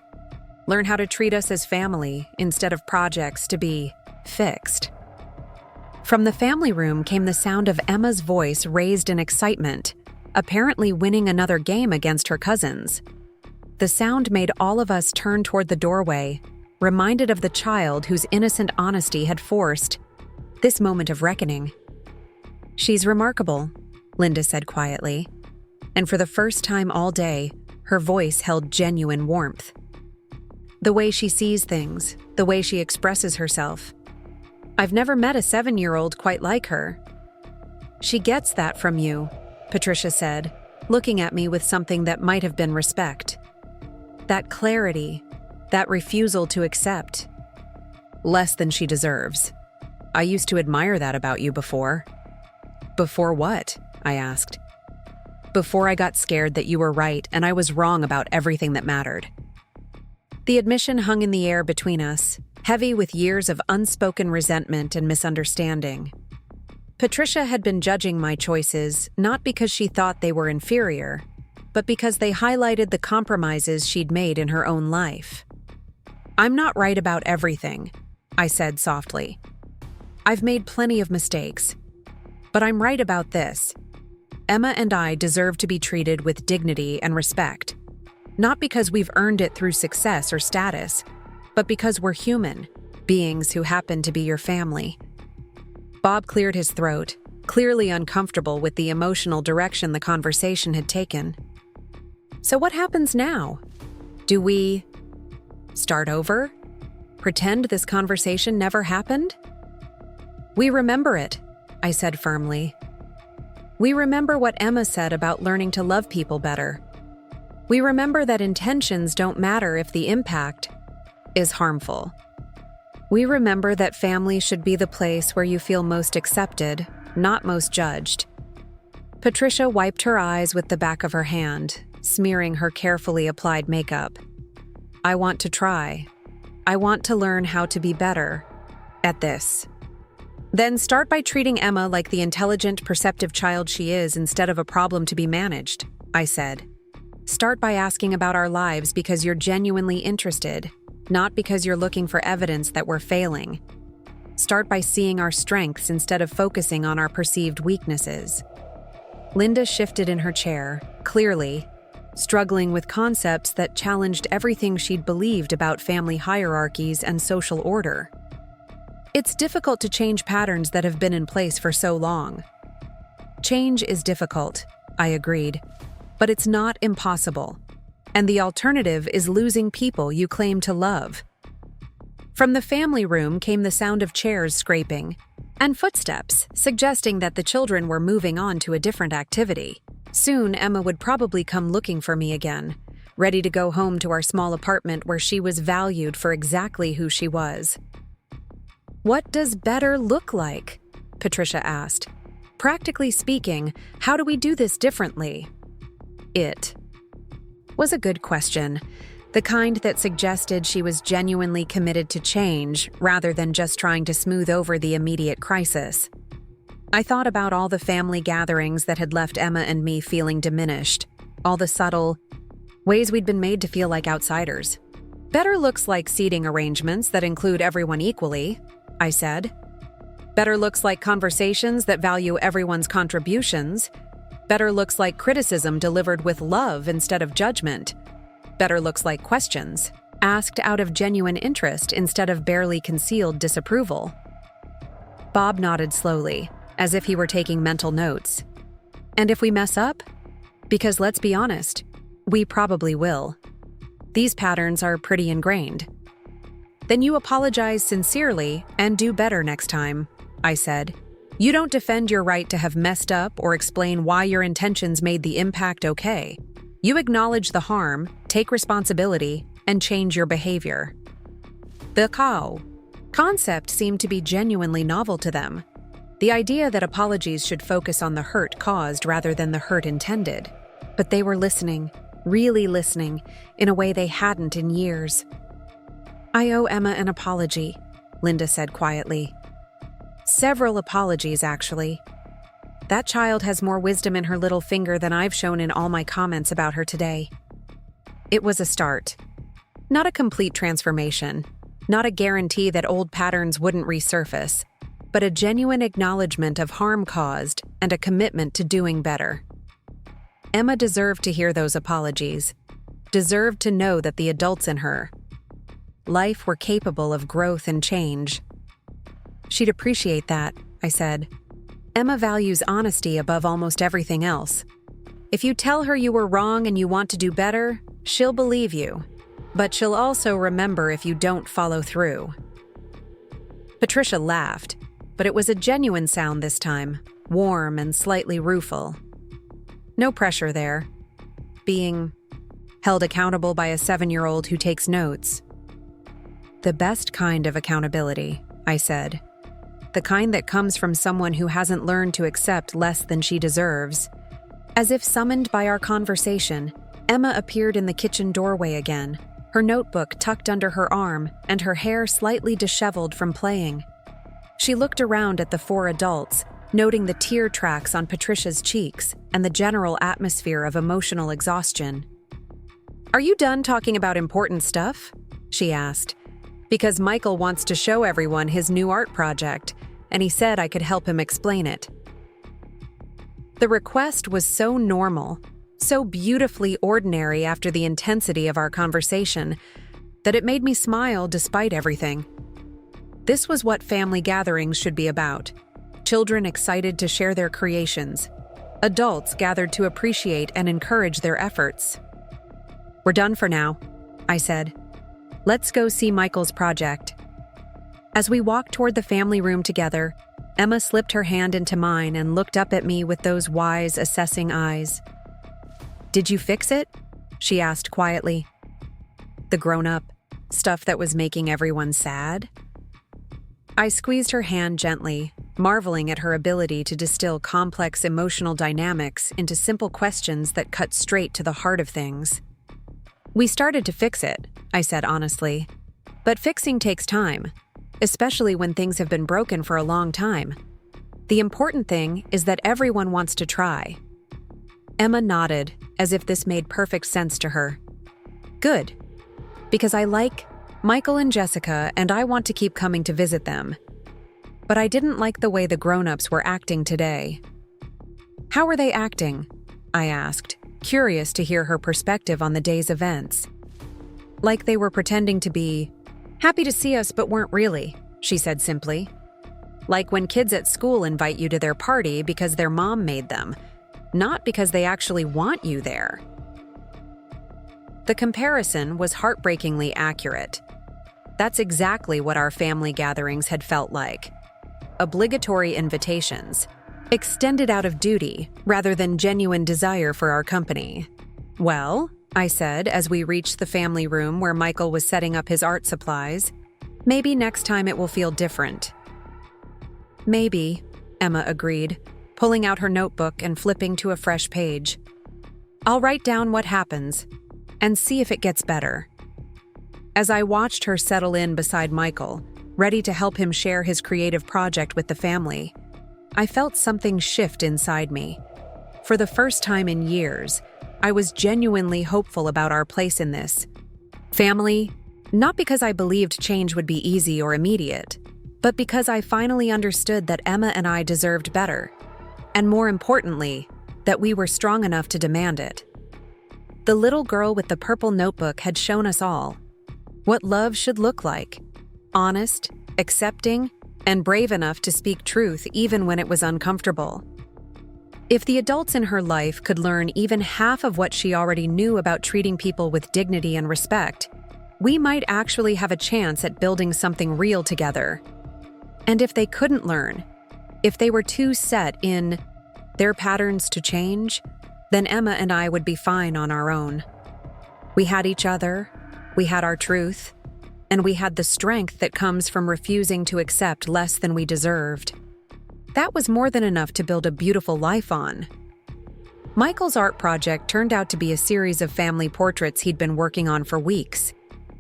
Learn how to treat us as family instead of projects to be fixed. From the family room came the sound of Emma's voice raised in excitement, apparently winning another game against her cousins. The sound made all of us turn toward the doorway, reminded of the child whose innocent honesty had forced this moment of reckoning. She's remarkable, Linda said quietly, and for the first time all day, her voice held genuine warmth. The way she sees things, the way she expresses herself. I've never met a 7-year-old quite like her. She gets that from you, Patricia said, looking at me with something that might have been respect. That clarity, that refusal to accept. Less than she deserves. I used to admire that about you before. Before what? I asked. Before I got scared that you were right and I was wrong about everything that mattered. The admission hung in the air between us, heavy with years of unspoken resentment and misunderstanding. Patricia had been judging my choices not because she thought they were inferior, but because they highlighted the compromises she'd made in her own life. "I'm not right about everything," I said softly. "I've made plenty of mistakes. But I'm right about this. Emma and I deserve to be treated with dignity and respect, not because we've earned it through success or status, but because we're human, beings who happen to be your family." Bob cleared his throat, clearly uncomfortable with the emotional direction the conversation had taken. "So what happens now? Do we start over? Pretend this conversation never happened?" "We remember it," I said firmly. "We remember what Emma said about learning to love people better. We remember that intentions don't matter if the impact is harmful. We remember that family should be the place where you feel most accepted, not most judged." Patricia wiped her eyes with the back of her hand, smearing her carefully applied makeup. "I want to try. I want to learn how to be better at this." "Then start by treating Emma like the intelligent, perceptive child she is instead of a problem to be managed," I said. "Start by asking about our lives because you're genuinely interested, not because you're looking for evidence that we're failing. Start by seeing our strengths instead of focusing on our perceived weaknesses." Linda shifted in her chair, clearly struggling with concepts that challenged everything she'd believed about family hierarchies and social order. "It's difficult to change patterns that have been in place for so long." "Change is difficult," I agreed, "but it's not impossible. And the alternative is losing people you claim to love." From the family room came the sound of chairs scraping and footsteps, suggesting that the children were moving on to a different activity. Soon, Emma would probably come looking for me again, ready to go home to our small apartment where she was valued for exactly who she was. "What does better look like?" Patricia asked. "Practically speaking, how do we do this differently?" It was a good question, the kind that suggested she was genuinely committed to change rather than just trying to smooth over the immediate crisis. I thought about all the family gatherings that had left Emma and me feeling diminished, all the subtle ways we'd been made to feel like outsiders. "Better looks like seating arrangements that include everyone equally," I said. "Better looks like conversations that value everyone's contributions. Better looks like criticism delivered with love instead of judgment. Better looks like questions asked out of genuine interest instead of barely concealed disapproval." Bob nodded slowly, as if he were taking mental notes. "And if we mess up? Because let's be honest, we probably will. These patterns are pretty ingrained." "Then you apologize sincerely and do better next time," I said. "You don't defend your right to have messed up or explain why your intentions made the impact okay. You acknowledge the harm, take responsibility, and change your behavior." The concept seemed to be genuinely novel to them. The idea that apologies should focus on the hurt caused rather than the hurt intended. But they were listening, really listening, in a way they hadn't in years. "I owe Emma an apology," Linda said quietly. "Several apologies, actually. That child has more wisdom in her little finger than I've shown in all my comments about her today." It was a start. Not a complete transformation, not a guarantee that old patterns wouldn't resurface, but a genuine acknowledgement of harm caused and a commitment to doing better. Emma deserved to hear those apologies, deserved to know that the adults in her life were capable of growth and change. "She'd appreciate that," I said. "Emma values honesty above almost everything else. If you tell her you were wrong and you want to do better, she'll believe you. But she'll also remember if you don't follow through." Patricia laughed, but it was a genuine sound this time, warm and slightly rueful. No pressure there. Being held accountable by a 7-year-old who takes notes. "The best kind of accountability," I said. the kind that comes from someone who hasn't learned to accept less than she deserves. As if summoned by our conversation, Emma appeared in the kitchen doorway again, her notebook tucked under her arm and her hair slightly disheveled from playing. She looked around at the four adults, noting the tear tracks on Patricia's cheeks and the general atmosphere of emotional exhaustion. "Are you done talking about important stuff?" she asked. "Because Michael wants to show everyone his new art project, and he said I could help him explain it." The request was so normal, so beautifully ordinary after the intensity of our conversation, that it made me smile despite everything. This was what family gatherings should be about. Children excited to share their creations. Adults gathered to appreciate and encourage their efforts. "We're done for now," I said. "Let's go see Michael's project." As we walked toward the family room together, Emma slipped her hand into mine and looked up at me with those wise, assessing eyes. "Did you fix it?" she asked quietly. The grown-up stuff that was making everyone sad? I squeezed her hand gently, marveling at her ability to distill complex emotional dynamics into simple questions that cut straight to the heart of things. "We started to fix it," I said honestly. "But fixing takes time, especially when things have been broken for a long time. The important thing is that everyone wants to try." Emma nodded, as if this made perfect sense to her. "Good. Because I like Michael and Jessica, and I want to keep coming to visit them. But I didn't like the way the grown-ups were acting today." "How were they acting?" I asked, curious to hear her perspective on the day's events. "Like they were pretending to be happy to see us but weren't really," she said simply. "Like when kids at school invite you to their party because their mom made them, not because they actually want you there." The comparison was heartbreakingly accurate. That's exactly what our family gatherings had felt like. Obligatory invitations, extended out of duty rather than genuine desire for our company. "Well," I said as we reached the family room where Michael was setting up his art supplies, "maybe next time it will feel different." "Maybe," Emma agreed, pulling out her notebook and flipping to a fresh page. "I'll write down what happens and see if it gets better." As I watched her settle in beside Michael, ready to help him share his creative project with the family, I felt something shift inside me. For the first time in years, I was genuinely hopeful about our place in this family, not because I believed change would be easy or immediate, but because I finally understood that Emma and I deserved better, and more importantly, that we were strong enough to demand it. The little girl with the purple notebook had shown us all what love should look like: honest, accepting, and brave enough to speak truth even when it was uncomfortable. If the adults in her life could learn even half of what she already knew about treating people with dignity and respect, we might actually have a chance at building something real together. And if they couldn't learn, if they were too set in their patterns to change, then Emma and I would be fine on our own. We had each other, we had our truth, and we had the strength that comes from refusing to accept less than we deserved. That was more than enough to build a beautiful life on. Michael's art project turned out to be a series of family portraits he'd been working on for weeks.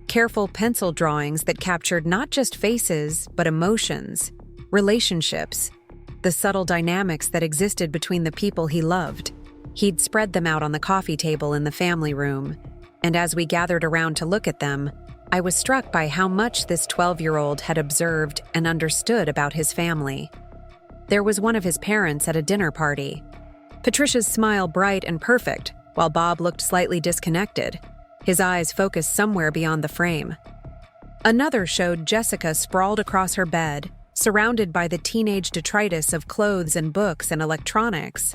Careful pencil drawings that captured not just faces, but emotions, relationships, the subtle dynamics that existed between the people he loved. He'd spread them out on the coffee table in the family room, and as we gathered around to look at them, I was struck by how much this 12-year-old had observed and understood about his family. There was one of his parents at a dinner party. Patricia's smile bright and perfect, while Bob looked slightly disconnected, his eyes focused somewhere beyond the frame. Another showed Jessica sprawled across her bed, surrounded by the teenage detritus of clothes and books and electronics.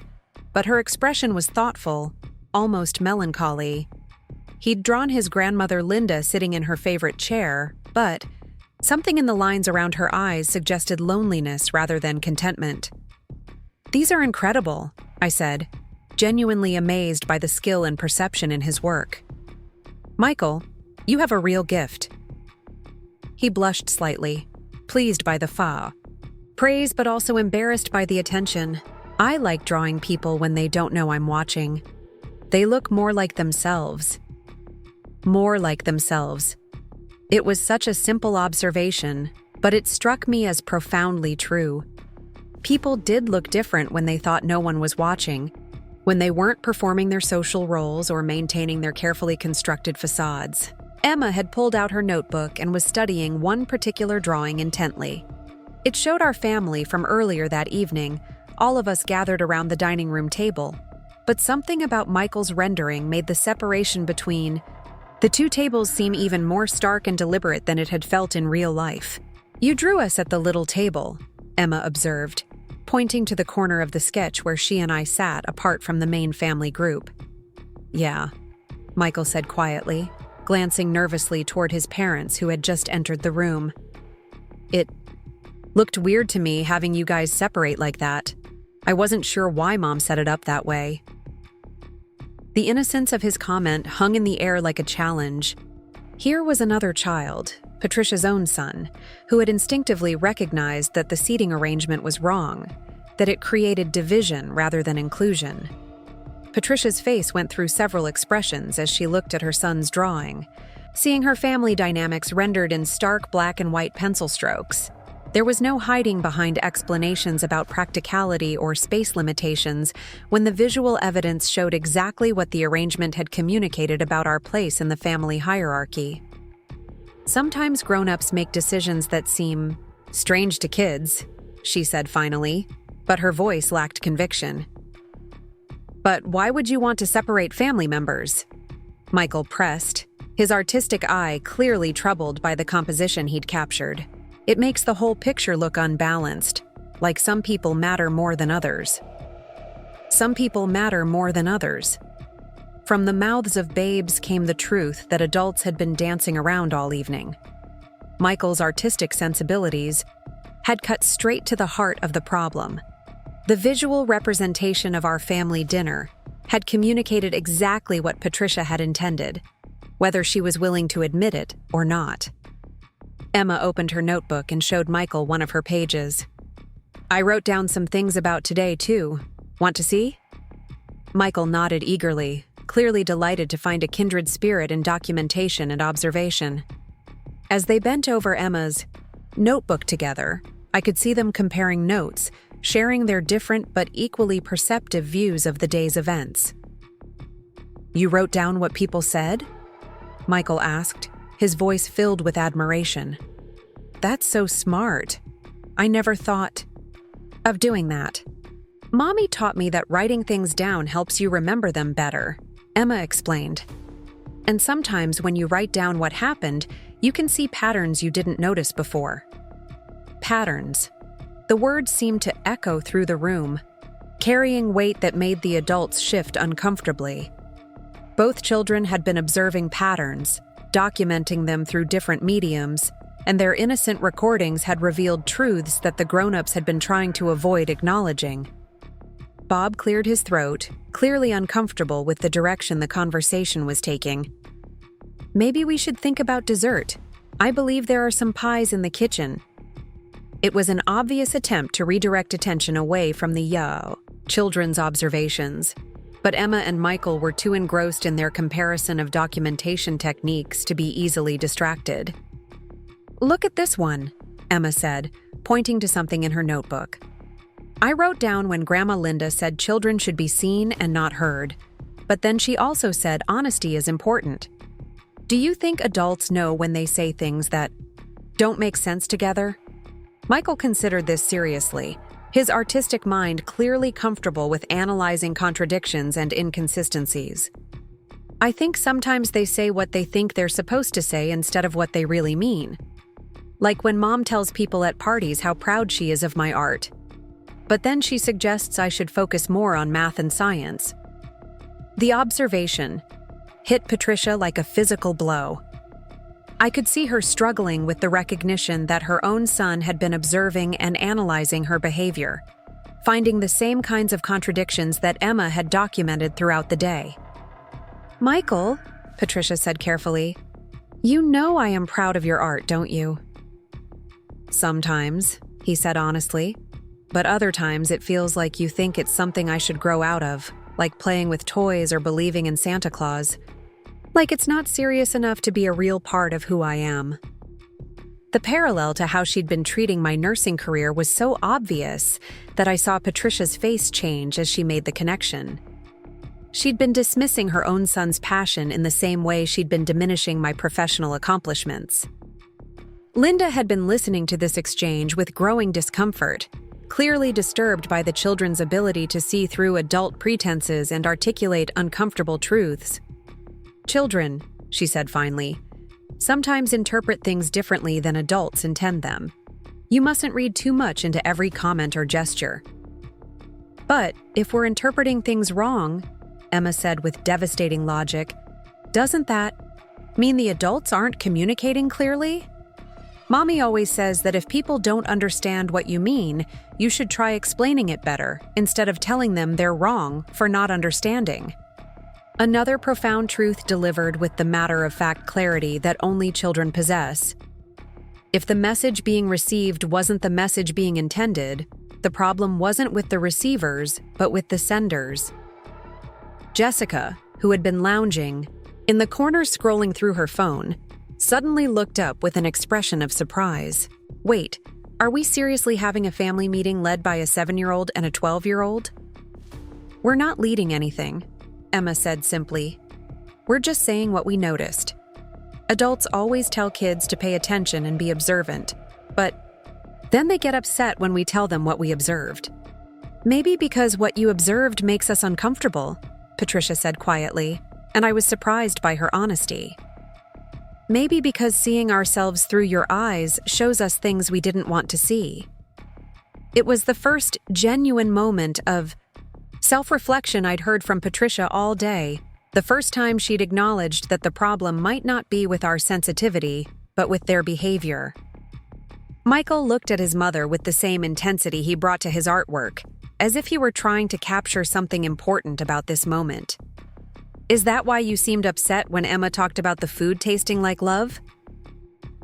But her expression was thoughtful, almost melancholy. He'd drawn his grandmother Linda sitting in her favorite chair, but something in the lines around her eyes suggested loneliness rather than contentment. "These are incredible," I said, genuinely amazed by the skill and perception in his work. "Michael, you have a real gift." He blushed slightly, pleased by the fa. Praised but also embarrassed by the attention. I like drawing people when they don't know I'm watching. They look more like themselves. More like themselves. It was such a simple observation, but it struck me as profoundly true. People did look different when they thought no one was watching, when they weren't performing their social roles or maintaining their carefully constructed facades. Emma had pulled out her notebook and was studying one particular drawing intently. It showed our family from earlier that evening, all of us gathered around the dining room table. But something about Michael's rendering made the separation between the two tables seem even more stark and deliberate than it had felt in real life. "You drew us at the little table," Emma observed, pointing to the corner of the sketch where she and I sat apart from the main family group. "Yeah," Michael said quietly, glancing nervously toward his parents who had just entered the room. "It looked weird to me having you guys separate like that. I wasn't sure why Mom set it up that way." The innocence of his comment hung in the air like a challenge. Here was another child, Patricia's own son, who had instinctively recognized that the seating arrangement was wrong, that it created division rather than inclusion. Patricia's face went through several expressions as she looked at her son's drawing, seeing her family dynamics rendered in stark black and white pencil strokes. There was no hiding behind explanations about practicality or space limitations when the visual evidence showed exactly what the arrangement had communicated about our place in the family hierarchy. "Sometimes grown-ups make decisions that seem strange to kids," she said finally, but her voice lacked conviction. "But why would you want to separate family members?" Michael pressed, his artistic eye clearly troubled by the composition he'd captured. "It makes the whole picture look unbalanced, like some people matter more than others." Some people matter more than others. From the mouths of babes came the truth that adults had been dancing around all evening. Michael's artistic sensibilities had cut straight to the heart of the problem. The visual representation of our family dinner had communicated exactly what Patricia had intended, whether she was willing to admit it or not. Emma opened her notebook and showed Michael one of her pages. "I wrote down some things about today, too. Want to see?" Michael nodded eagerly, clearly delighted to find a kindred spirit in documentation and observation. As they bent over Emma's notebook together, I could see them comparing notes, sharing their different but equally perceptive views of the day's events. "You wrote down what people said?" Michael asked, his voice filled with admiration. "That's so smart. I never thought of doing that. Mommy taught me that writing things down helps you remember them better," Emma explained. "And sometimes when you write down what happened, you can see patterns you didn't notice before." Patterns. The words seemed to echo through the room, carrying weight that made the adults shift uncomfortably. Both children had been observing patterns, documenting them through different mediums, and their innocent recordings had revealed truths that the grown-ups had been trying to avoid acknowledging. Bob cleared his throat, clearly uncomfortable with the direction the conversation was taking. "Maybe we should think about dessert. I believe there are some pies in the kitchen." It was an obvious attempt to redirect attention away from the children's observations, but Emma and Michael were too engrossed in their comparison of documentation techniques to be easily distracted. "Look at this one," Emma said, pointing to something in her notebook. "I wrote down when Grandma Linda said children should be seen and not heard, but then she also said honesty is important. Do you think adults know when they say things that don't make sense together?" Michael considered this seriously, his artistic mind clearly comfortable with analyzing contradictions and inconsistencies. "I think sometimes they say what they think they're supposed to say instead of what they really mean. Like when Mom tells people at parties how proud she is of my art. But then she suggests I should focus more on math and science." The observation hit Patricia like a physical blow. I could see her struggling with the recognition that her own son had been observing and analyzing her behavior, finding the same kinds of contradictions that Emma had documented throughout the day. "Michael," Patricia said carefully, "you know I am proud of your art, don't you?" "Sometimes," he said honestly. But other times it feels like you think it's something I should grow out of, like playing with toys or believing in Santa Claus. Like it's not serious enough to be a real part of who I am. The parallel to how she'd been treating my nursing career was so obvious that I saw Patricia's face change as she made the connection. She'd been dismissing her own son's passion in the same way she'd been diminishing my professional accomplishments. Linda had been listening to this exchange with growing discomfort, clearly disturbed by the children's ability to see through adult pretenses and articulate uncomfortable truths. "Children," she said finally, "sometimes interpret things differently than adults intend them. You mustn't read too much into every comment or gesture." "But if we're interpreting things wrong," Emma said with devastating logic, "doesn't that mean the adults aren't communicating clearly? Mommy always says that if people don't understand what you mean, you should try explaining it better instead of telling them they're wrong for not understanding." Another profound truth delivered with the matter-of-fact clarity that only children possess. If the message being received wasn't the message being intended, the problem wasn't with the receivers, but with the senders. Jessica, who had been lounging in the corner scrolling through her phone, suddenly looked up with an expression of surprise. "Wait, are we seriously having a family meeting led by a 7-year-old and a 12-year-old? "We're not leading anything," Emma said simply. "We're just saying what we noticed. Adults always tell kids to pay attention and be observant, but then they get upset when we tell them what we observed. Maybe because what you observed makes us uncomfortable," Patricia said quietly, and I was surprised by her honesty. "Maybe because seeing ourselves through your eyes shows us things we didn't want to see." It was the first genuine moment of self-reflection I'd heard from Patricia all day, the first time she'd acknowledged that the problem might not be with our sensitivity, but with their behavior. Michael looked at his mother with the same intensity he brought to his artwork, as if he were trying to capture something important about this moment. "Is that why you seemed upset when Emma talked about the food tasting like love?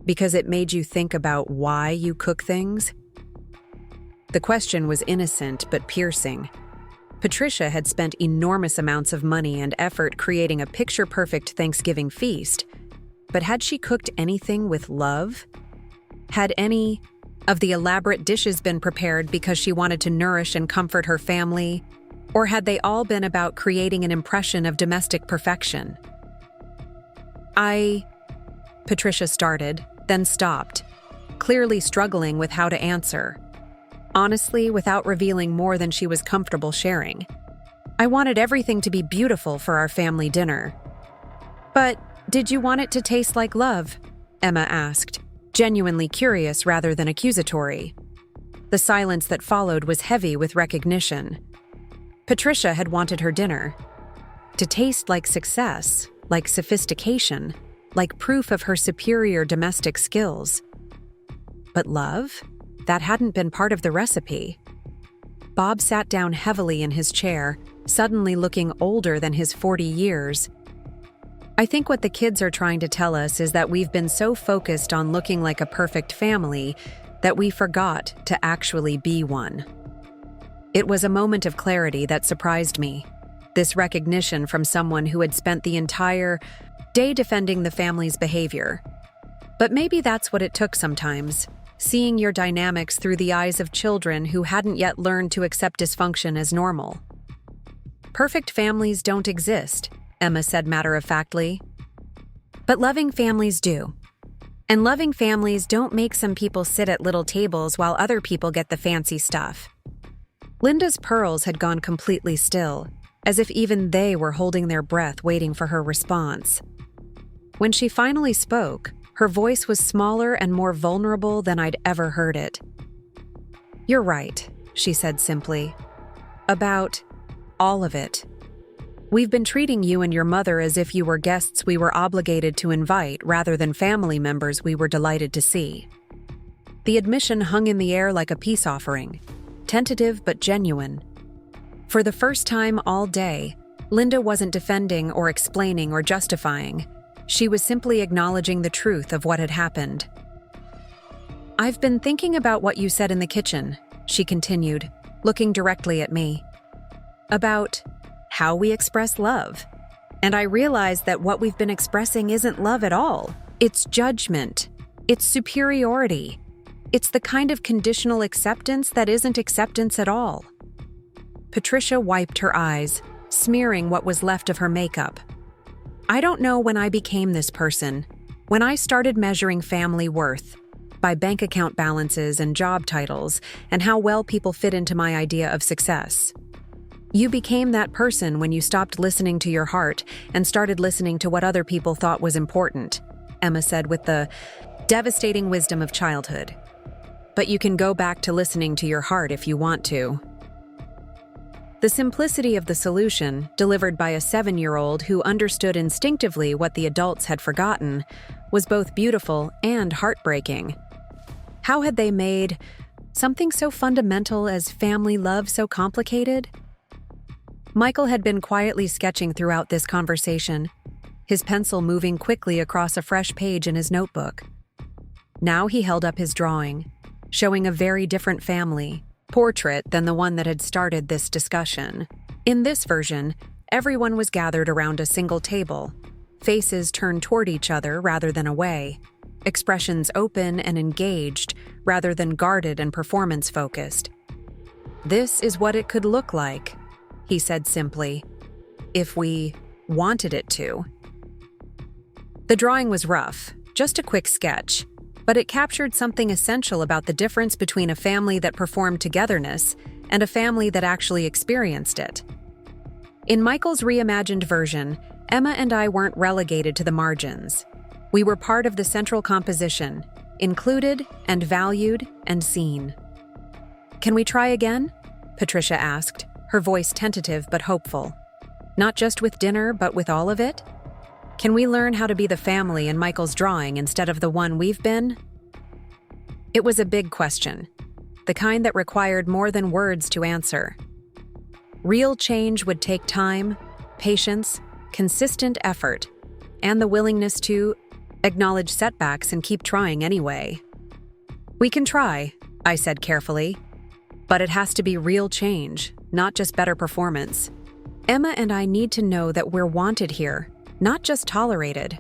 Because it made you think about why you cook things?" The question was innocent but piercing. Patricia had spent enormous amounts of money and effort creating a picture-perfect Thanksgiving feast, but had she cooked anything with love? Had any of the elaborate dishes been prepared because she wanted to nourish and comfort her family, or had they all been about creating an impression of domestic perfection? Patricia started, then stopped, clearly struggling with how to answer. Honestly, without revealing more than she was comfortable sharing. "I wanted everything to be beautiful for our family dinner." "But did you want it to taste like love?" Emma asked, genuinely curious rather than accusatory. The silence that followed was heavy with recognition. Patricia had wanted her dinner to taste like success, like sophistication, like proof of her superior domestic skills. But love? That hadn't been part of the recipe. Bob sat down heavily in his chair, suddenly looking older than his 40 years. "I think what the kids are trying to tell us is that we've been so focused on looking like a perfect family that we forgot to actually be one." It was a moment of clarity that surprised me. This recognition from someone who had spent the entire day defending the family's behavior. But maybe that's what it took sometimes, seeing your dynamics through the eyes of children who hadn't yet learned to accept dysfunction as normal. "Perfect families don't exist," Emma said matter-of-factly. "But loving families do. And loving families don't make some people sit at little tables while other people get the fancy stuff." Linda's pearls had gone completely still, as if even they were holding their breath waiting for her response. When she finally spoke, her voice was smaller and more vulnerable than I'd ever heard it. "You're right," she said simply. "About all of it. We've been treating you and your mother as if you were guests we were obligated to invite rather than family members we were delighted to see." The admission hung in the air like a peace offering, tentative but genuine. For the first time all day, Linda wasn't defending or explaining or justifying. She was simply acknowledging the truth of what had happened. I've been thinking about what you said in the kitchen, she continued, looking directly at me. About how we express love. And I realized that what we've been expressing isn't love at all. It's judgment. It's superiority. It's the kind of conditional acceptance that isn't acceptance at all. Patricia wiped her eyes, smearing what was left of her makeup. I don't know when I became this person, when I started measuring family worth by bank account balances and job titles and how well people fit into my idea of success. You became that person when you stopped listening to your heart and started listening to what other people thought was important, Emma said with the devastating wisdom of childhood. But you can go back to listening to your heart if you want to. The simplicity of the solution, delivered by a 7-year-old who understood instinctively what the adults had forgotten, was both beautiful and heartbreaking. How had they made something so fundamental as family love so complicated? Michael had been quietly sketching throughout this conversation, his pencil moving quickly across a fresh page in his notebook. Now he held up his drawing, showing a very different family portrait than the one that had started this discussion. In this version, everyone was gathered around a single table, faces turned toward each other rather than away, expressions open and engaged rather than guarded and performance-focused. This is what it could look like, he said simply, if we wanted it to. The drawing was rough, just a quick sketch, but it captured something essential about the difference between a family that performed togetherness and a family that actually experienced it. In Michael's reimagined version, Emma and I weren't relegated to the margins. We were part of the central composition, included and valued and seen. Can we try again? Patricia asked, her voice tentative but hopeful. Not just with dinner, but with all of it? Can we learn how to be the family in Michael's drawing instead of the one we've been? It was a big question, the kind that required more than words to answer. Real change would take time, patience, consistent effort, and the willingness to acknowledge setbacks and keep trying anyway. We can try, I said carefully, but it has to be real change, not just better performance. Emma and I need to know that we're wanted here, not just tolerated.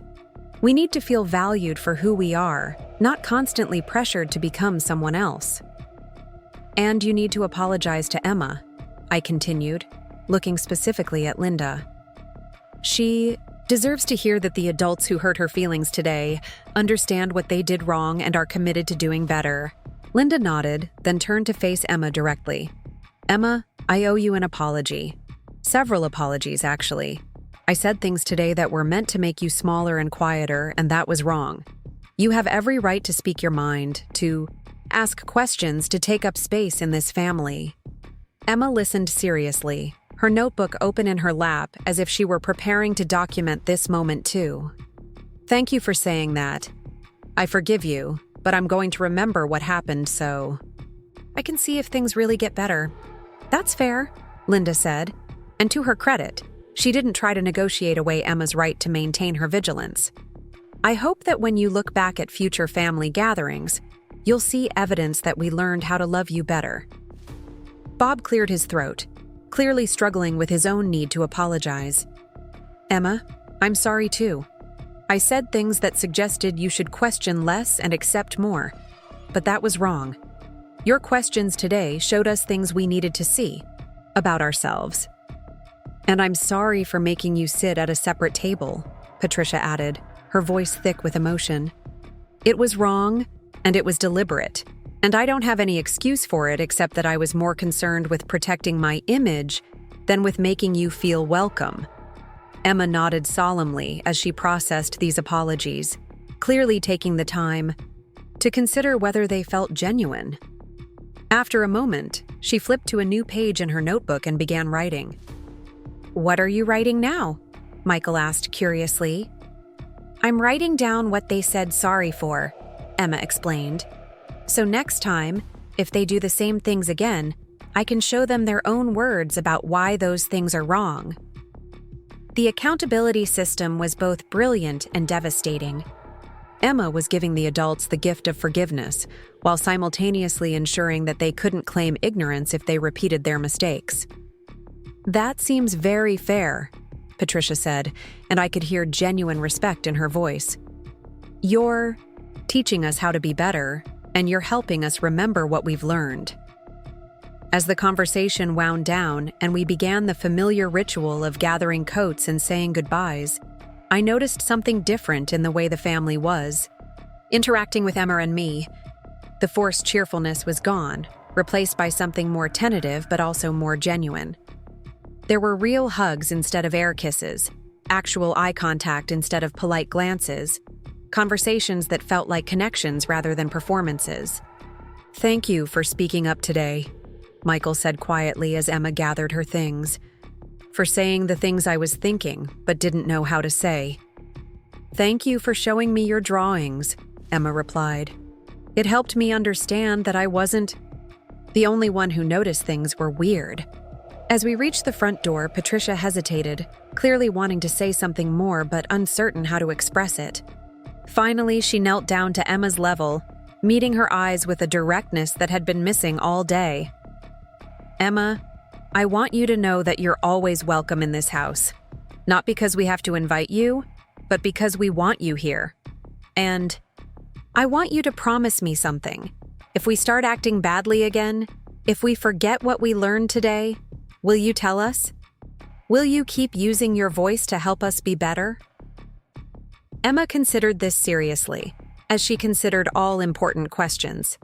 We need to feel valued for who we are, not constantly pressured to become someone else. And you need to apologize to Emma, I continued, looking specifically at Linda. She deserves to hear that the adults who hurt her feelings today understand what they did wrong and are committed to doing better. Linda nodded, then turned to face Emma directly. Emma, I owe you an apology. Several apologies, actually. I said things today that were meant to make you smaller and quieter, and that was wrong. You have every right to speak your mind, to ask questions, to take up space in this family. Emma listened seriously, her notebook open in her lap as if she were preparing to document this moment too. Thank you for saying that. I forgive you, but I'm going to remember what happened so I can see if things really get better. That's fair, Linda said, and to her credit, she didn't try to negotiate away Emma's right to maintain her vigilance. I hope that when you look back at future family gatherings, you'll see evidence that we learned how to love you better. Bob cleared his throat, clearly struggling with his own need to apologize. Emma, I'm sorry too. I said things that suggested you should question less and accept more, but that was wrong. Your questions today showed us things we needed to see about ourselves. And I'm sorry for making you sit at a separate table, Patricia added, her voice thick with emotion. It was wrong, and it was deliberate, and I don't have any excuse for it except that I was more concerned with protecting my image than with making you feel welcome. Emma nodded solemnly as she processed these apologies, clearly taking the time to consider whether they felt genuine. After a moment, she flipped to a new page in her notebook and began writing. What are you writing now? Michael asked curiously. I'm writing down what they said sorry for, Emma explained. So next time, if they do the same things again, I can show them their own words about why those things are wrong. The accountability system was both brilliant and devastating. Emma was giving the adults the gift of forgiveness, while simultaneously ensuring that they couldn't claim ignorance if they repeated their mistakes. "That seems very fair," Patricia said, and I could hear genuine respect in her voice. "You're teaching us how to be better, and you're helping us remember what we've learned." As the conversation wound down and we began the familiar ritual of gathering coats and saying goodbyes, I noticed something different in the way the family was. Interacting with Emma and me, the forced cheerfulness was gone, replaced by something more tentative but also more genuine. There were real hugs instead of air kisses, actual eye contact instead of polite glances, conversations that felt like connections rather than performances. "Thank you for speaking up today," Michael said quietly as Emma gathered her things. "For saying the things I was thinking but didn't know how to say." "Thank you for showing me your drawings," Emma replied. "It helped me understand that I wasn't the only one who noticed things were weird." As we reached the front door, Patricia hesitated, clearly wanting to say something more but uncertain how to express it. Finally, she knelt down to Emma's level, meeting her eyes with a directness that had been missing all day. "Emma, I want you to know that you're always welcome in this house. Not because we have to invite you, but because we want you here. And I want you to promise me something. If we start acting badly again, if we forget what we learned today, will you tell us? Will you keep using your voice to help us be better?" Emma considered this seriously, as she considered all important questions.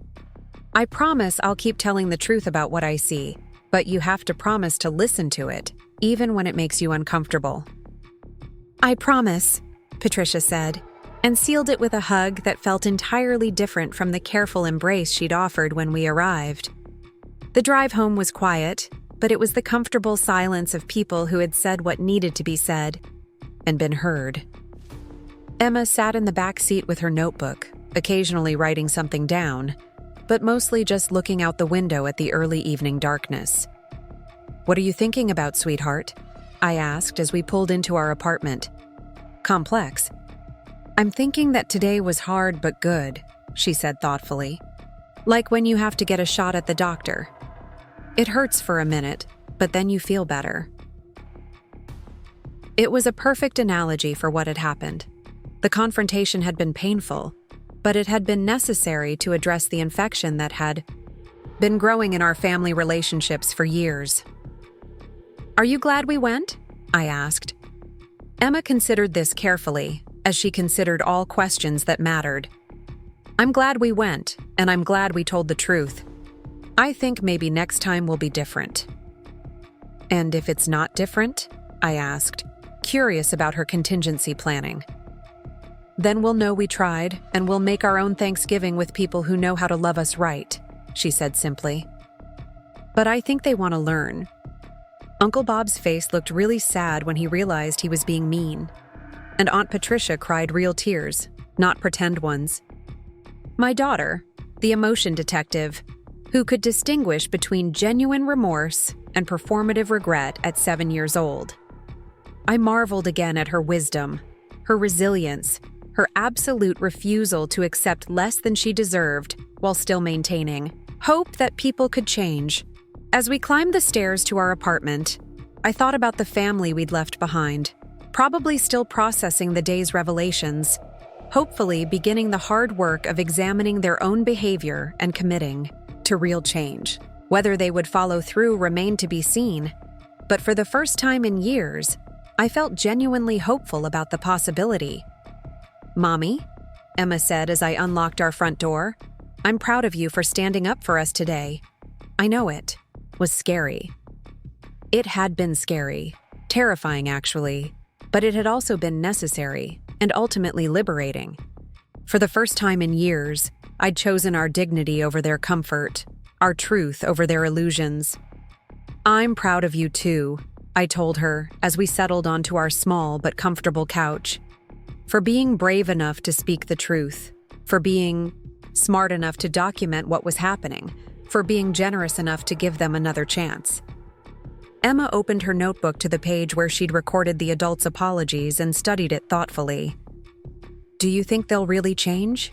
"I promise I'll keep telling the truth about what I see, but you have to promise to listen to it, even when it makes you uncomfortable." "I promise," Patricia said, and sealed it with a hug that felt entirely different from the careful embrace she'd offered when we arrived. The drive home was quiet, but it was the comfortable silence of people who had said what needed to be said and been heard. Emma sat in the back seat with her notebook, occasionally writing something down, but mostly just looking out the window at the early evening darkness. "What are you thinking about, sweetheart?" I asked as we pulled into our apartment. "Complex." "I'm thinking that today was hard but good," she said thoughtfully. "Like when you have to get a shot at the doctor. It hurts for a minute, but then you feel better." It was a perfect analogy for what had happened. The confrontation had been painful, but it had been necessary to address the infection that had been growing in our family relationships for years. "Are you glad we went?" I asked. Emma considered this carefully, as she considered all questions that mattered. "I'm glad we went, and I'm glad we told the truth. I think maybe next time will be different." "And if it's not different?" I asked, curious about her contingency planning. "Then we'll know we tried, and we'll make our own Thanksgiving with people who know how to love us right," she said simply. "But I think they want to learn." Uncle Bob's face looked really sad when he realized he was being mean, and Aunt Patricia cried real tears, not pretend ones. My daughter, the emotion detective, who could distinguish between genuine remorse and performative regret at 7 years old. I marveled again at her wisdom, her resilience, her absolute refusal to accept less than she deserved while still maintaining hope that people could change. As we climbed the stairs to our apartment, I thought about the family we'd left behind, probably still processing the day's revelations, hopefully beginning the hard work of examining their own behavior and committing to real change. Whether they would follow through remained to be seen, but for the first time in years, I felt genuinely hopeful about the possibility. "Mommy," Emma said as I unlocked our front door, "I'm proud of you for standing up for us today. I know it was scary." It had been scary, terrifying actually, but it had also been necessary and ultimately liberating. For the first time in years, I'd chosen our dignity over their comfort, our truth over their illusions. "I'm proud of you too," I told her as we settled onto our small but comfortable couch. "For being brave enough to speak the truth, for being smart enough to document what was happening, for being generous enough to give them another chance." Emma opened her notebook to the page where she'd recorded the adults' apologies and studied it thoughtfully. do you think they'll really change?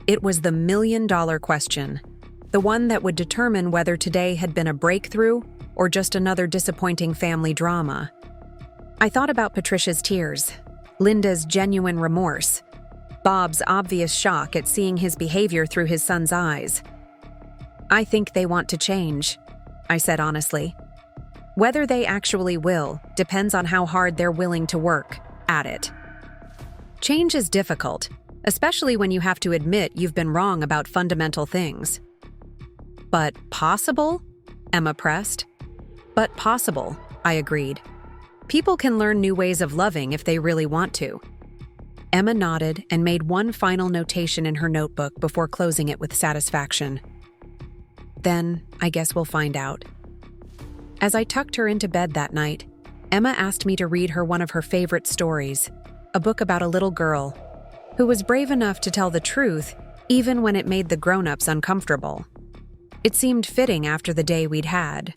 It was the million-dollar question, the one that would determine whether today had been a breakthrough or just another disappointing family drama. I thought about Patricia's tears, Linda's genuine remorse, Bob's obvious shock at seeing his behavior through his son's eyes. I think they want to change, I said honestly. Whether they actually will depends on how hard they're willing to work at it. Change is difficult, especially when you have to admit you've been wrong about fundamental things. But possible? Emma pressed. But possible, I agreed. People can learn new ways of loving if they really want to. Emma nodded and made one final notation in her notebook before closing it with satisfaction. Then, I guess we'll find out. As I tucked her into bed that night, Emma asked me to read her one of her favorite stories, a book about a little girl who was brave enough to tell the truth even when it made the grown-ups uncomfortable. It seemed fitting after the day we'd had.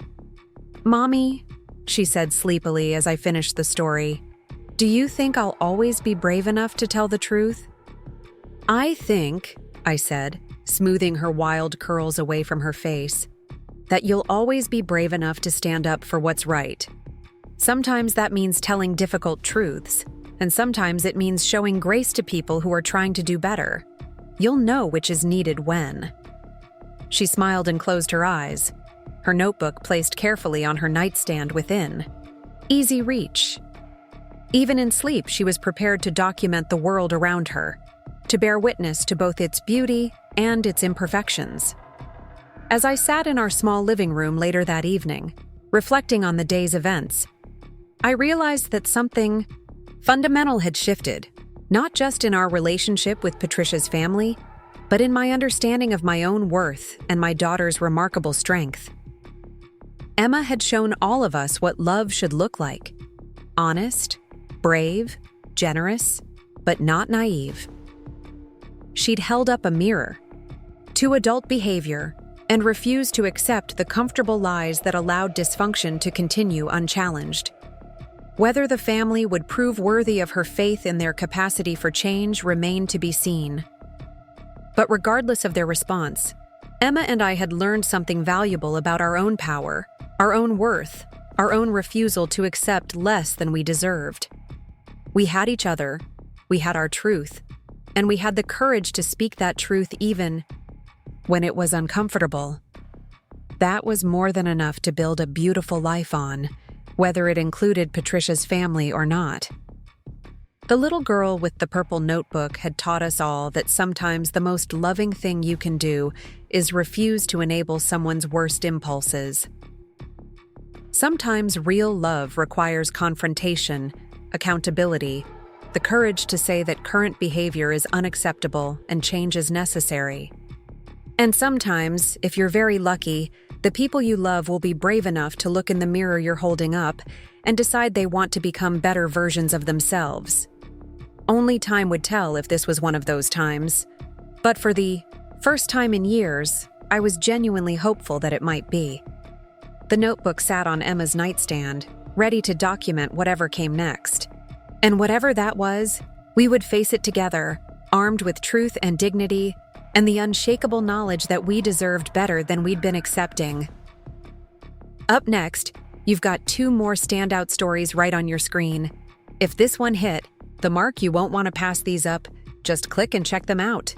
"Mommy," she said sleepily as I finished the story, "do you think I'll always be brave enough to tell the truth?" "I think," I said, smoothing her wild curls away from her face, "that you'll always be brave enough to stand up for what's right. Sometimes that means telling difficult truths, and sometimes it means showing grace to people who are trying to do better. You'll know which is needed when." She smiled and closed her eyes, her notebook placed carefully on her nightstand within. Easy reach. Even in sleep, she was prepared to document the world around her, to bear witness to both its beauty and its imperfections. As I sat in our small living room later that evening, reflecting on the day's events, I realized that something fundamental had shifted, not just in our relationship with Patricia's family, but in my understanding of my own worth and my daughter's remarkable strength. Emma had shown all of us what love should look like: honest, brave, generous, but not naive. She'd held up a mirror to adult behavior and refused to accept the comfortable lies that allowed dysfunction to continue unchallenged. Whether the family would prove worthy of her faith in their capacity for change remained to be seen. But regardless of their response, Emma and I had learned something valuable about our own power, our own worth, our own refusal to accept less than we deserved. We had each other, we had our truth, and we had the courage to speak that truth even when it was uncomfortable. That was more than enough to build a beautiful life on, whether it included Patricia's family or not. The little girl with the purple notebook had taught us all that sometimes the most loving thing you can do is refuse to enable someone's worst impulses. Sometimes real love requires confrontation, accountability, the courage to say that current behavior is unacceptable and change is necessary. And sometimes, if you're very lucky, the people you love will be brave enough to look in the mirror you're holding up and decide they want to become better versions of themselves. Only time would tell if this was one of those times. But for the first time in years, I was genuinely hopeful that it might be. The notebook sat on Emma's nightstand, ready to document whatever came next. And whatever that was, we would face it together, armed with truth and dignity, and the unshakable knowledge that we deserved better than we'd been accepting. Up next, you've got 2 more standout stories right on your screen. If this one hit the mark, you won't want to pass these up. Just click and check them out.